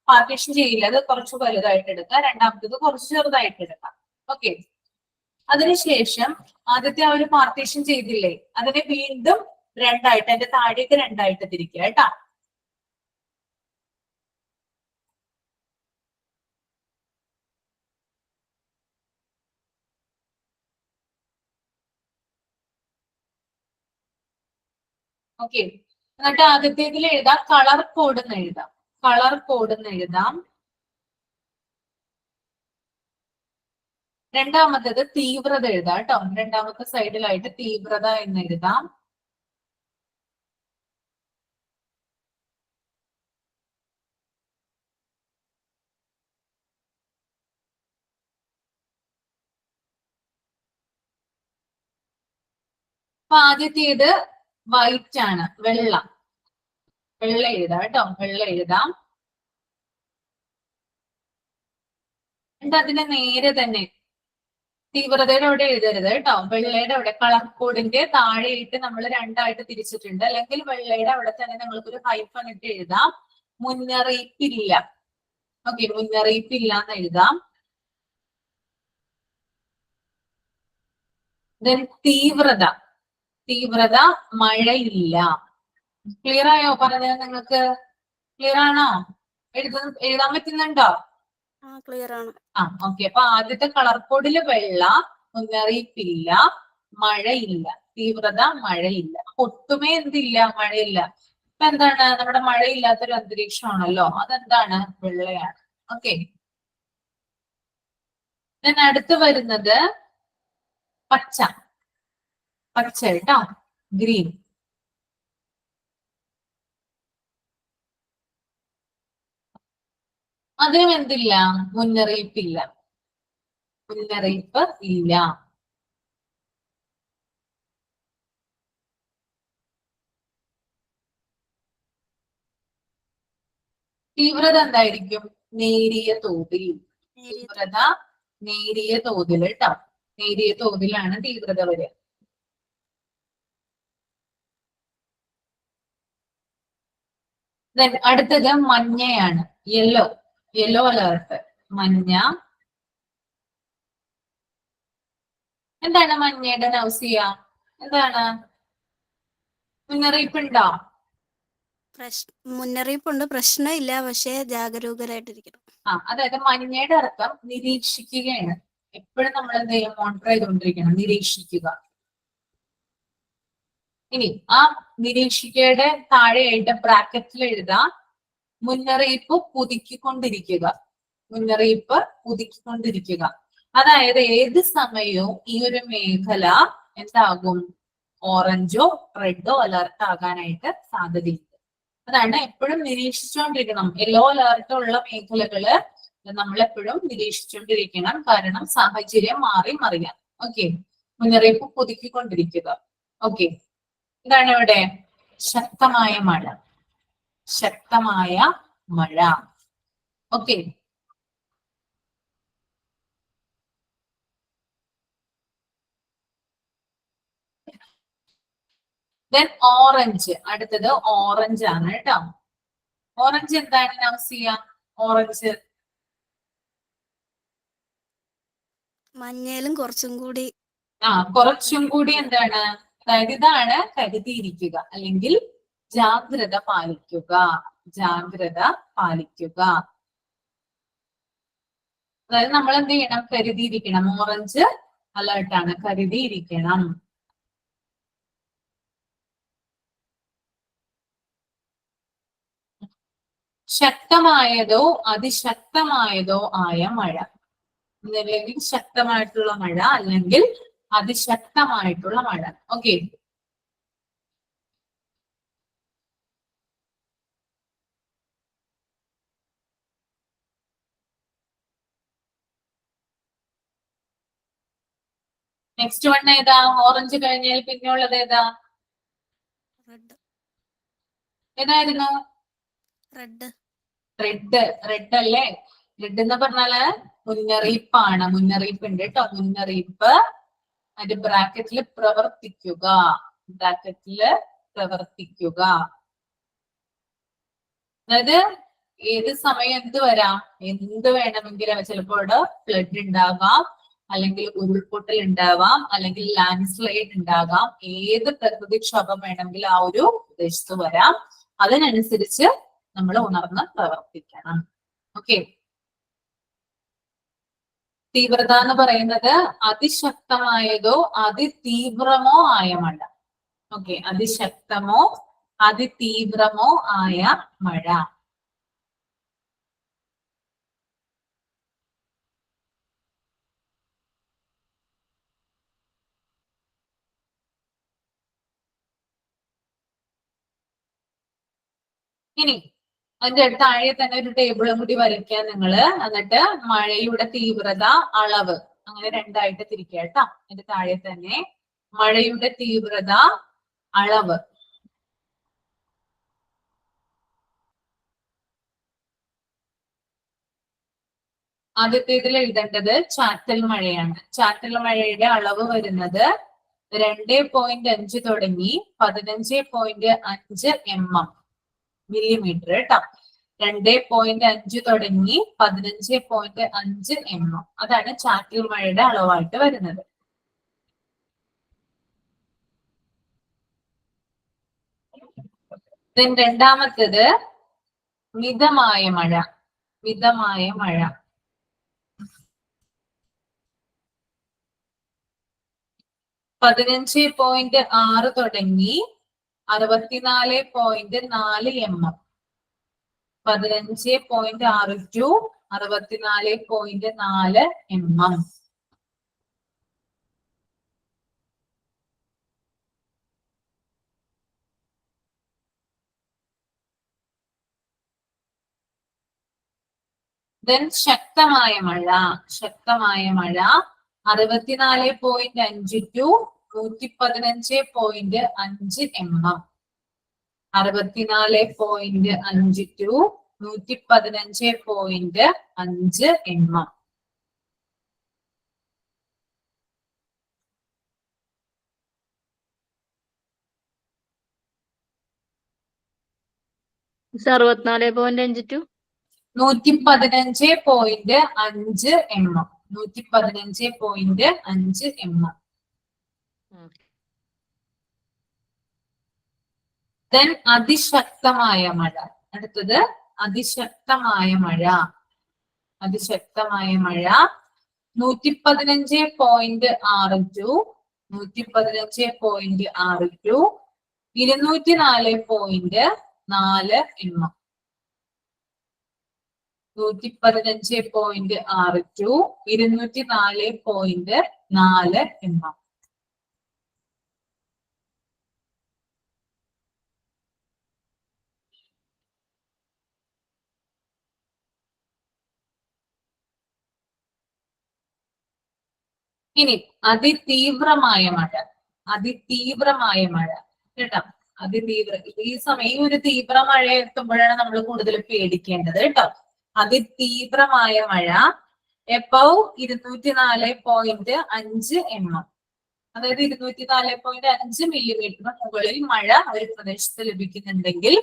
പാർട്ടീഷൻ ചെയ്യില്ല, അത് കുറച്ച് വലുതായിട്ട് എടുക്കുക. രണ്ടാമത്തേത് കുറച്ച് ചെറുതായിട്ട് എടുക്കാം. ഓക്കെ, അതിനുശേഷം ആദ്യത്തെ ആ ഒരു പാർട്ടീഷൻ ചെയ്തില്ലേ, അതിനെ വീണ്ടും രണ്ടായിട്ട്, അതിന്റെ താഴേക്ക് രണ്ടായിട്ട് തിരിക്കുക കേട്ടോ. ഓക്കെ, എന്നിട്ട് ആദ്യത്തേതിൽ എഴുതാം കളർ കോഡ് എന്ന് എഴുതാം. കളർ കോഡ് എന്ന് എഴുതാം. രണ്ടാമത്തേത് തീവ്രത എഴുതാം കേട്ടോ. രണ്ടാമത്തെ സൈഡിലായിട്ട് തീവ്രത എന്ന് എഴുതാം. അപ്പൊ ആദ്യത്തേത് വൈറ്റ് ആണ്, വെള്ള. വെള്ള എഴുതാം കേട്ടോ, വെള്ള എഴുതാം. എന്നിട്ട് അതിനെ നേരെ തന്നെ തീവ്രതയുടെ അവിടെ എഴുതരുത് കേട്ടോ. വെള്ളയുടെ അവിടെ കളർ കോഡിന്റെ താഴെയിട്ട് നമ്മൾ രണ്ടായിട്ട് തിരിച്ചിട്ടുണ്ട്. അല്ലെങ്കിൽ വെള്ളയുടെ അവിടെ തന്നെ നിങ്ങൾക്കൊരു ഹൈഫൻ ഇട്ട് എഴുതാം. മുന്നറിയിപ്പില്ല. ഓക്കെ, മുന്നറിയിപ്പില്ല എന്ന് എഴുതാം. ദെൻ തീവ്രത, തീവ്രത മഴയില്ല. ക്ലിയർ ആയോ പറഞ്ഞത്? നിങ്ങൾക്ക് ക്ലിയർ ആണോ? എഴുതാൻ പറ്റുന്നുണ്ടോ? ക്ലിയർ ആണ്. ഓക്കെ, അപ്പൊ ആദ്യത്തെ കളർ കോഡില് വെള്ള, മുന്നറിയിപ്പില്ല, മഴയില്ല. തീവ്രത മഴയില്ല. ഒട്ടുമേ എന്തില്ല, മഴയില്ല. ഇപ്പൊ എന്താണ് നമ്മുടെ മഴയില്ലാത്തൊരു അന്തരീക്ഷമാണല്ലോ, അതെന്താണ്? വെള്ളയാണ്. ഓക്കെ, ഞാൻ അടുത്ത് വരുന്നത് പച്ച. പച്ച കേട്ടോ, ഗ്രീൻ. അതിനും എന്തില്ല? മുന്നറിയിപ്പില്ല. മുന്നറിയിപ്പ് ഇല്ല. തീവ്രത എന്തായിരിക്കും? നേരിയ തോതിൽ. തീവ്രത നേരിയ തോതിൽ കേട്ടോ. നേരിയ തോതിലാണ് തീവ്രത വരിക. അടുത്തത് മഞ്ഞയാണ്. യെല്ലോ. Yellow alert. മഞ്ഞ. എന്താണ് മഞ്ഞയുടെ നൗസിയ? എന്താണ്? മുന്നറിയിപ്പുണ്ടോ? മുന്നറിയിപ്പുണ്ട്, പ്രശ്നമില്ല, പക്ഷെ ജാഗരൂകരായിട്ടിരിക്കണം. അതായത് മഞ്ഞയുടെ അർത്ഥം നിരീക്ഷിക്കുകയാണ്. എപ്പോഴും നമ്മൾ എന്ത് ചെയ്യും? മോണിറ്റർ ചെയ്തുകൊണ്ടിരിക്കണം, നിരീക്ഷിക്കുക. ഇനി ആ നിരീക്ഷിക്കയുടെ താഴെയായിട്ട് ബ്രാക്കറ്റിൽ എഴുതാം മുന്നറിയിപ്പ് പുതുക്കിക്കൊണ്ടിരിക്കുക. മുന്നറിയിപ്പ് പുതുക്കിക്കൊണ്ടിരിക്കുക. അതായത് ഏത് സമയവും ഈ ഒരു മേഖല എന്താകും? ഓറഞ്ചോ റെഡോ അലർട്ട് ആകാനായിട്ട് സാധ്യതയുണ്ട്. അതാണ് എപ്പോഴും നിരീക്ഷിച്ചുകൊണ്ടിരിക്കണം. യെല്ലോ അലർട്ട് ഉള്ള മേഖലകള് നമ്മൾ എപ്പോഴും നിരീക്ഷിച്ചുകൊണ്ടിരിക്കണം. കാരണം സാഹചര്യം മാറി മറിയാം. ഓക്കെ. മുന്നറിയിപ്പ് പുതുക്കിക്കൊണ്ടിരിക്കുക. ഓക്കെ. ഇതാണ് ഇവിടെ ശക്തമായ മഴ. ശക്തമായ മഴ. ഓക്കെ. Then orange. അടുത്തത് ഓറഞ്ച് ആണ് കേട്ടോ. ഓറഞ്ച് എന്താണ് നൗസിയ? ഓറഞ്ച് മഞ്ഞയിലും കുറച്ചും കൂടി കുറച്ചും കൂടി എന്താണ്? അതായത് ഇതാണ് കരുതിയിരിക്കുക അല്ലെങ്കിൽ ജാഗ്രത പാലിക്കുക. ജാഗ്രത പാലിക്കുക. അതായത് നമ്മൾ എന്ത് ചെയ്യണം? കരുതിയിരിക്കണം. ഓറഞ്ച് അലേർട്ടാണ്. കരുതിയിരിക്കണം. ശക്തമായതോ അതിശക്തമായതോ ആയ മഴ. അല്ലെങ്കിൽ ശക്തമായിട്ടുള്ള മഴ അല്ലെങ്കിൽ അതിശക്തമായിട്ടുള്ള മഴ. ഓക്കെ. നെക്സ്റ്റ് വൺ ഏതാ? ഓറഞ്ച് കഴിഞ്ഞാൽ പിന്നെയുള്ളത് ഏതാ? റെഡ്. ഏതായിരുന്നു? റെഡ്. റെഡ്. റെഡ് അല്ലേ? റെഡ് എന്ന് പറഞ്ഞാല് മുന്നറിയിപ്പാണ്. മുന്നറിയിപ്പ് ഉണ്ട് കേട്ടോ. മുന്നറിയിപ്പ്. അതിന്റെ ബ്രാക്കറ്റിൽ പ്രവർത്തിക്കുക. ബ്രാക്കറ്റില് പ്രവർത്തിക്കുക. അതായത് ഏത് സമയം എന്ത് വരാം? എന്ത് വേണമെങ്കിലും. ചിലപ്പോൾ ഇവിടെ ഫ്ലഡ് ഉണ്ടാകാം, അല്ലെങ്കിൽ ഉരുൾപൊട്ടൽ ഉണ്ടാവാം, അല്ലെങ്കിൽ ലാൻഡ് സ്ലൈഡ് ഉണ്ടാകാം. ഏത് പ്രകൃതിക്ഷോഭം വേണമെങ്കിലും ആ ഒരു പ്രദേശത്ത് വരാം. അതിനനുസരിച്ച് നമ്മൾ ഉണർന്ന് പ്രവർത്തിക്കണം. ഓക്കെ. തീവ്രത എന്ന് പറയുന്നത് അതിശക്തമായതോ അതിതീവ്രമോ ആയ മഴ. ഓക്കെ. അതിശക്തമോ അതിതീവ്രമോ ആയ മഴ. ഇനി അതിന്റെ താഴെ തന്നെ ഒരു ടേബിളും കൂടി വരയ്ക്കുക നിങ്ങള്. എന്നിട്ട് മഴയുടെ തീവ്രത, അളവ്, അങ്ങനെ രണ്ടായിട്ട് തിരിക്കുക കേട്ടോ. അതിന്റെ താഴെ തന്നെ മഴയുടെ തീവ്രത, അളവ്. ആദ്യത്തേതിൽ എഴുതേണ്ടത് ചാറ്റൽ മഴയാണ്. ചാറ്റൽ മഴയുടെ അളവ് വരുന്നത് 2.5 തുടങ്ങി 15.5 mm മില്ലിമീറ്റർ കേട്ടോ. 2.5 തുടങ്ങി 15.5 mm. അതാണ് ചാറ്റൽ മഴയുടെ അളവായിട്ട് വരുന്നത്. രണ്ടാമത്തേത് മിതമായ മഴ. മിതമായ മഴ. 15.6 തുടങ്ങി 64.4 mm. 15.6 to 64.4 mm. ദെൻ ശക്തമായ മഴ 64.5 ടു 115.5 mm. 64.5 to 115.5 mm. മിസ് 64.5 ടു 115.5 mm. 115.5 mm. ദെൻ അതിശക്തമായ മഴ. അടുത്തത് അതിശക്തമായ മഴ 115.6 ടു 204.4 mm. 115.6 to 204.4 mm. ഇനി അതിതീവ്രമായ മഴ കേട്ടോ. ഈ ഒരു തീവ്ര മഴ എത്തുമ്പോഴാണ് നമ്മൾ കൂടുതൽ പേടിക്കേണ്ടത് കേട്ടോ. അതിതീവ്രമായ മഴ എബവ് 204.5 mm. അതായത് 204.5 മില്ലിമീറ്റർ മുകളിൽ മഴ ഒരു പ്രദേശത്ത് ലഭിക്കുന്നുണ്ടെങ്കിൽ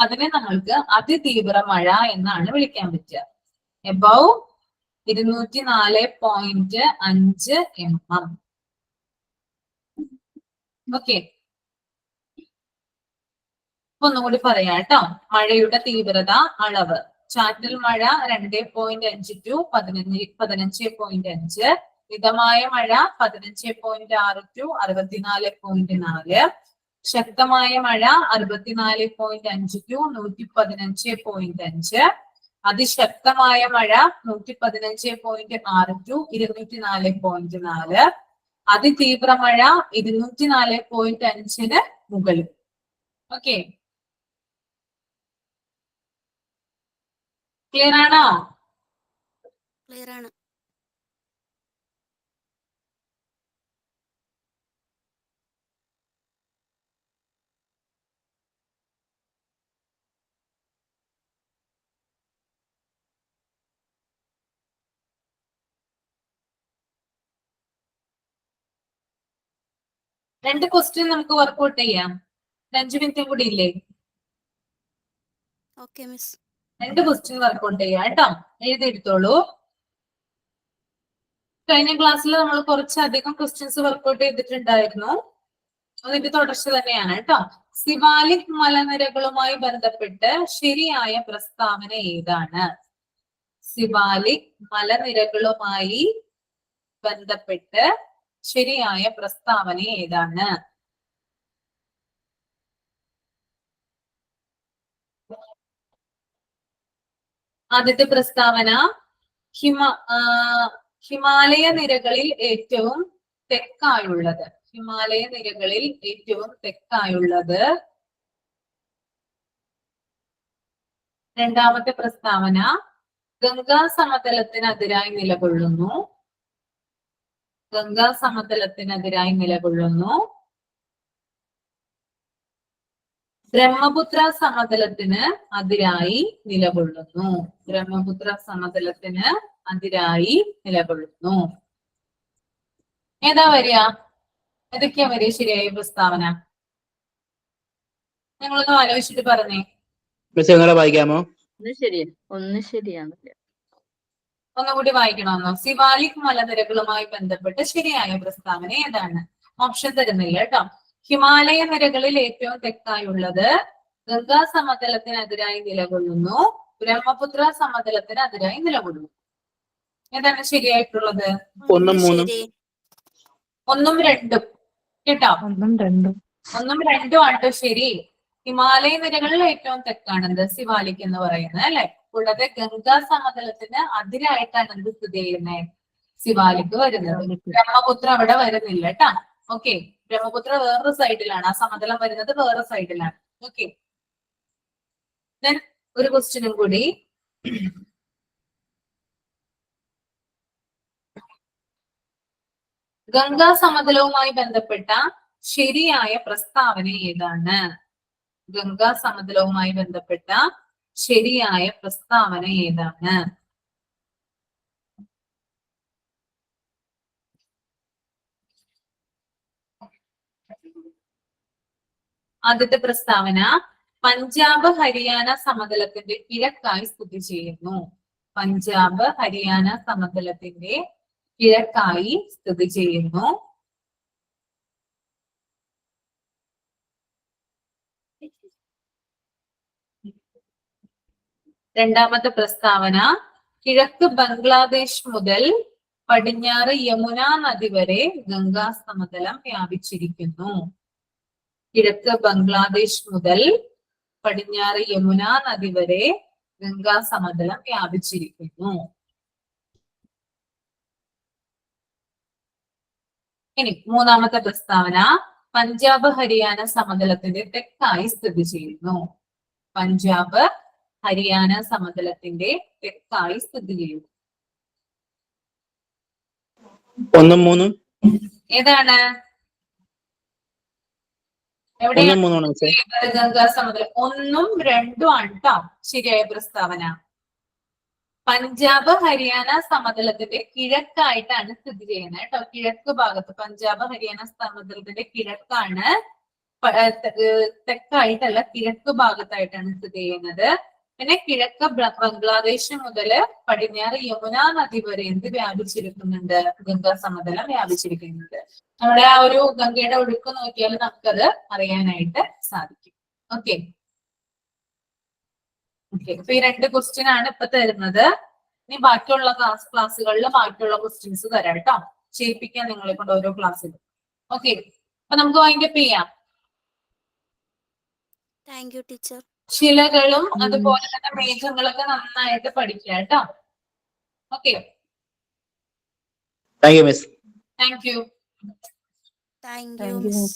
അതിനെ നമ്മൾക്ക് അതിതീവ്ര മഴ എന്നാണ് വിളിക്കാൻ പറ്റുക. Above 204.5 mm. ഓക്കെ, ഒന്നുകൂടി പറയാം കേട്ടോ. മഴയുടെ തീവ്രത അളവ്: ചാറ്റൽ മഴ 2.5 ടു 15.5, മിതമായ മഴ 15.6 ടു 64.4, ശക്തമായ മഴ 64.5 ടു 115.5, അതിശക്തമായ മഴ 115.6 ടു 204.4, അതിതീവ്ര മഴ 204.5 മുകളിൽ. ഓക്കെ, ക്ലിയർ ആണോ? ക്ലിയർ ആണ്. രണ്ട് ക്വസ്റ്റ്യൻ നമുക്ക് വർക്ക്ഔട്ട് ചെയ്യാം. 5 മിനിറ്റും കൂടി ഇല്ലേ? Okay miss. 2 ക്വസ്റ്റ്യൻ വർക്ക്ഔട്ട് ചെയ്യാം കേട്ടോ. എഴുതിയെടുത്തോളൂ. കഴിഞ്ഞ ക്ലാസ്സിൽ നമ്മൾ കുറച്ചധികം ക്വസ്റ്റ്യൻസ് വർക്ക്ഔട്ട് ചെയ്തിട്ടുണ്ടായിരുന്നു. അതിന്റെ തുടർച്ച തന്നെയാണ് കേട്ടോ. സിവാലിക് മലനിരകളുമായി ബന്ധപ്പെട്ട് ശരിയായ പ്രസ്താവന ഏതാണ്? സിവാലിക് മലനിരകളുമായി ബന്ധപ്പെട്ട് ശരിയായ പ്രസ്താവന ഏതാണ്? ആദ്യത്തെ പ്രസ്താവന ഹിമാലയ നിരകളിൽ ഏറ്റവും തെക്കായുള്ളത്. ഹിമാലയ നിരകളിൽ ഏറ്റവും തെക്കായുള്ളത്. രണ്ടാമത്തെ പ്രസ്താവന ഗംഗാ സമതലത്തിനെതിരായി നിലകൊള്ളുന്നു. ഗംഗാ സമതലത്തിനെതിരായി നിലകൊള്ളുന്നു. ബ്രഹ്മപുത്ര സമതലത്തിന് അതിരായി നിലകൊള്ളുന്നു. ബ്രഹ്മപുത്ര സമതലത്തിന് അതിരായി നിലകൊള്ളുന്നു. ഏതാ വരിക? ഏതൊക്കെയാ വരിക ശരിയായ പ്രസ്താവന? നിങ്ങളൊന്ന് ആലോചിച്ചിട്ട് പറഞ്ഞേ. വായിക്കാമോ? ഒന്ന് ശരിയാണില്ല. ഒന്നുകൂടി വായിക്കണമെന്നോ? സിവാലിക് മലനിരകളുമായി ബന്ധപ്പെട്ട് ശരിയായ പ്രസ്താവന ഏതാണ്? ഓപ്ഷൻ തരുന്നില്ല കേട്ടോ. ഹിമാലയ നിരകളിൽ ഏറ്റവും തെക്കായുള്ളത്, ഗംഗാ സമതലത്തിനെതിരായി നിലകൊള്ളുന്നു, ബ്രഹ്മപുത്ര സമതലത്തിനെതിരായി നിലകൊള്ളുന്നു. ഏതാണ് ശരിയായിട്ടുള്ളത്? 1 3. ശരി. 1 ഉം 2 കേട്ടോ. 1 2 1 ഉം 2 ആണ് ശരി. ഹിമാലയ നിരകളിൽ ഏറ്റവും തെക്കാണത് സിവാലിക് എന്ന് പറയുന്നത് അല്ലെ. കൂടാതെ ഗംഗാ സമതലത്തിന് അതിരായിട്ടാണ് എന്ത് സ്ഥിതി ചെയ്യുന്നത്? സിവാലിക് വരുന്നത്. ബ്രഹ്മപുത്ര അവിടെ വരുന്നില്ല കേട്ടാ. ഓക്കെ, ബ്രഹ്മപുത്ര വേറൊരു സൈഡിലാണ്, ആ സമതലം വരുന്നത് വേറെ സൈഡിലാണ്. ഓക്കെ, ഒരു ക്വസ്റ്റ്യനും കൂടി. ഗംഗാ സമതലവുമായി ബന്ധപ്പെട്ട ശരിയായ പ്രസ്താവന ഏതാണ്? ഗംഗാ സമതലവുമായി ബന്ധപ്പെട്ട ശരിയായ പ്രസ്താവന ഏതാണ്? ആദ്യത്തെ പ്രസ്താവന പഞ്ചാബ് ഹരിയാന സമതലത്തിന്റെ കിഴക്കായി സ്ഥിതി ചെയ്യുന്നു. പഞ്ചാബ് ഹരിയാന സമതലത്തിന്റെ കിഴക്കായി സ്ഥിതി ചെയ്യുന്നു. രണ്ടാമത്തെ പ്രസ്താവന കിഴക്ക് ബംഗ്ലാദേശ് മുതൽ പടിഞ്ഞാറ് യമുന നദി വരെ ഗംഗാ സമതലം വ്യാപിച്ചിരിക്കുന്നു. കിഴക്ക് ബംഗ്ലാദേശ് മുതൽ പടിഞ്ഞാറ് യമുന നദി വരെ ഗംഗാ സമതലം വ്യാപിച്ചിരിക്കുന്നു. ഇനി മൂന്നാമത്തെ പ്രസ്താവന പഞ്ചാബ് ഹരിയാന സമതലത്തിന്റെ തെക്കായി സ്ഥിതി ചെയ്യുന്നു. പഞ്ചാബ് ഹരിയാന സമതലത്തിന്റെ തെക്കായി സ്ഥിതി ചെയ്യുന്നു. 1 ഉം 3 ഉം ഏതാണ്? 1 എവിടെയാണ് ഉം 3 ആണോ മിസ്സേ? ഗംഗാ സമതലം? 1 ഉം 2 ഉം ആണ് കേട്ടോ ശരിയായ പ്രസ്താവന. പഞ്ചാബ് ഹരിയാന സമതലത്തിന്റെ കിഴക്കായിട്ടാണ് സ്ഥിതി ചെയ്യുന്നത് കേട്ടോ. കിഴക്ക് ഭാഗത്ത് പഞ്ചാബ് ഹരിയാന സമതലത്തിന്റെ കിഴക്കാണ്, തെക്കായിട്ടല്ല കിഴക്ക് ഭാഗത്തായിട്ടാണ് സ്ഥിതി ചെയ്യുന്നത്. പിന്നെ കിഴക്ക് ബംഗ്ലാദേശ് മുതല് പടിഞ്ഞാറ് യമുന നദി വരെ എന്ത് വ്യാപിച്ചിരിക്കുന്നുണ്ട്? ഗംഗാ സമതലം വ്യാപിച്ചിരിക്കുന്നുണ്ട്. നമ്മുടെ ആ ഒരു ഗംഗയുടെ ഒഴുക്ക് നോക്കിയാൽ നമുക്കത് അറിയാനായിട്ട് സാധിക്കും. ഓക്കെ ഓക്കെ, അപ്പൊ ഈ 2 ക്വസ്റ്റ്യൻ ആണ് ഇപ്പൊ തരുന്നത്. ഇനി ബാക്കിയുള്ള ക്ലാസ്സുകളിൽ ബാക്കിയുള്ള ക്വസ്റ്റ്യൻസ് തരാം കേട്ടോ. ചെയ്യിപ്പിക്കാൻ നിങ്ങളെ കൊണ്ട് ഓരോ ക്ലാസ്സിലും. ഓക്കെ, അപ്പൊ നമുക്ക് വൈൻഡപ്പ് ചെയ്യാം. Thank you teacher. ശിലകളും അതുപോലെ തന്നെ മേഘങ്ങളൊക്കെ നന്നായിട്ട് പഠിക്കുക കേട്ടോ. Okay, thank you miss. Thank you. Thank you thank you miss.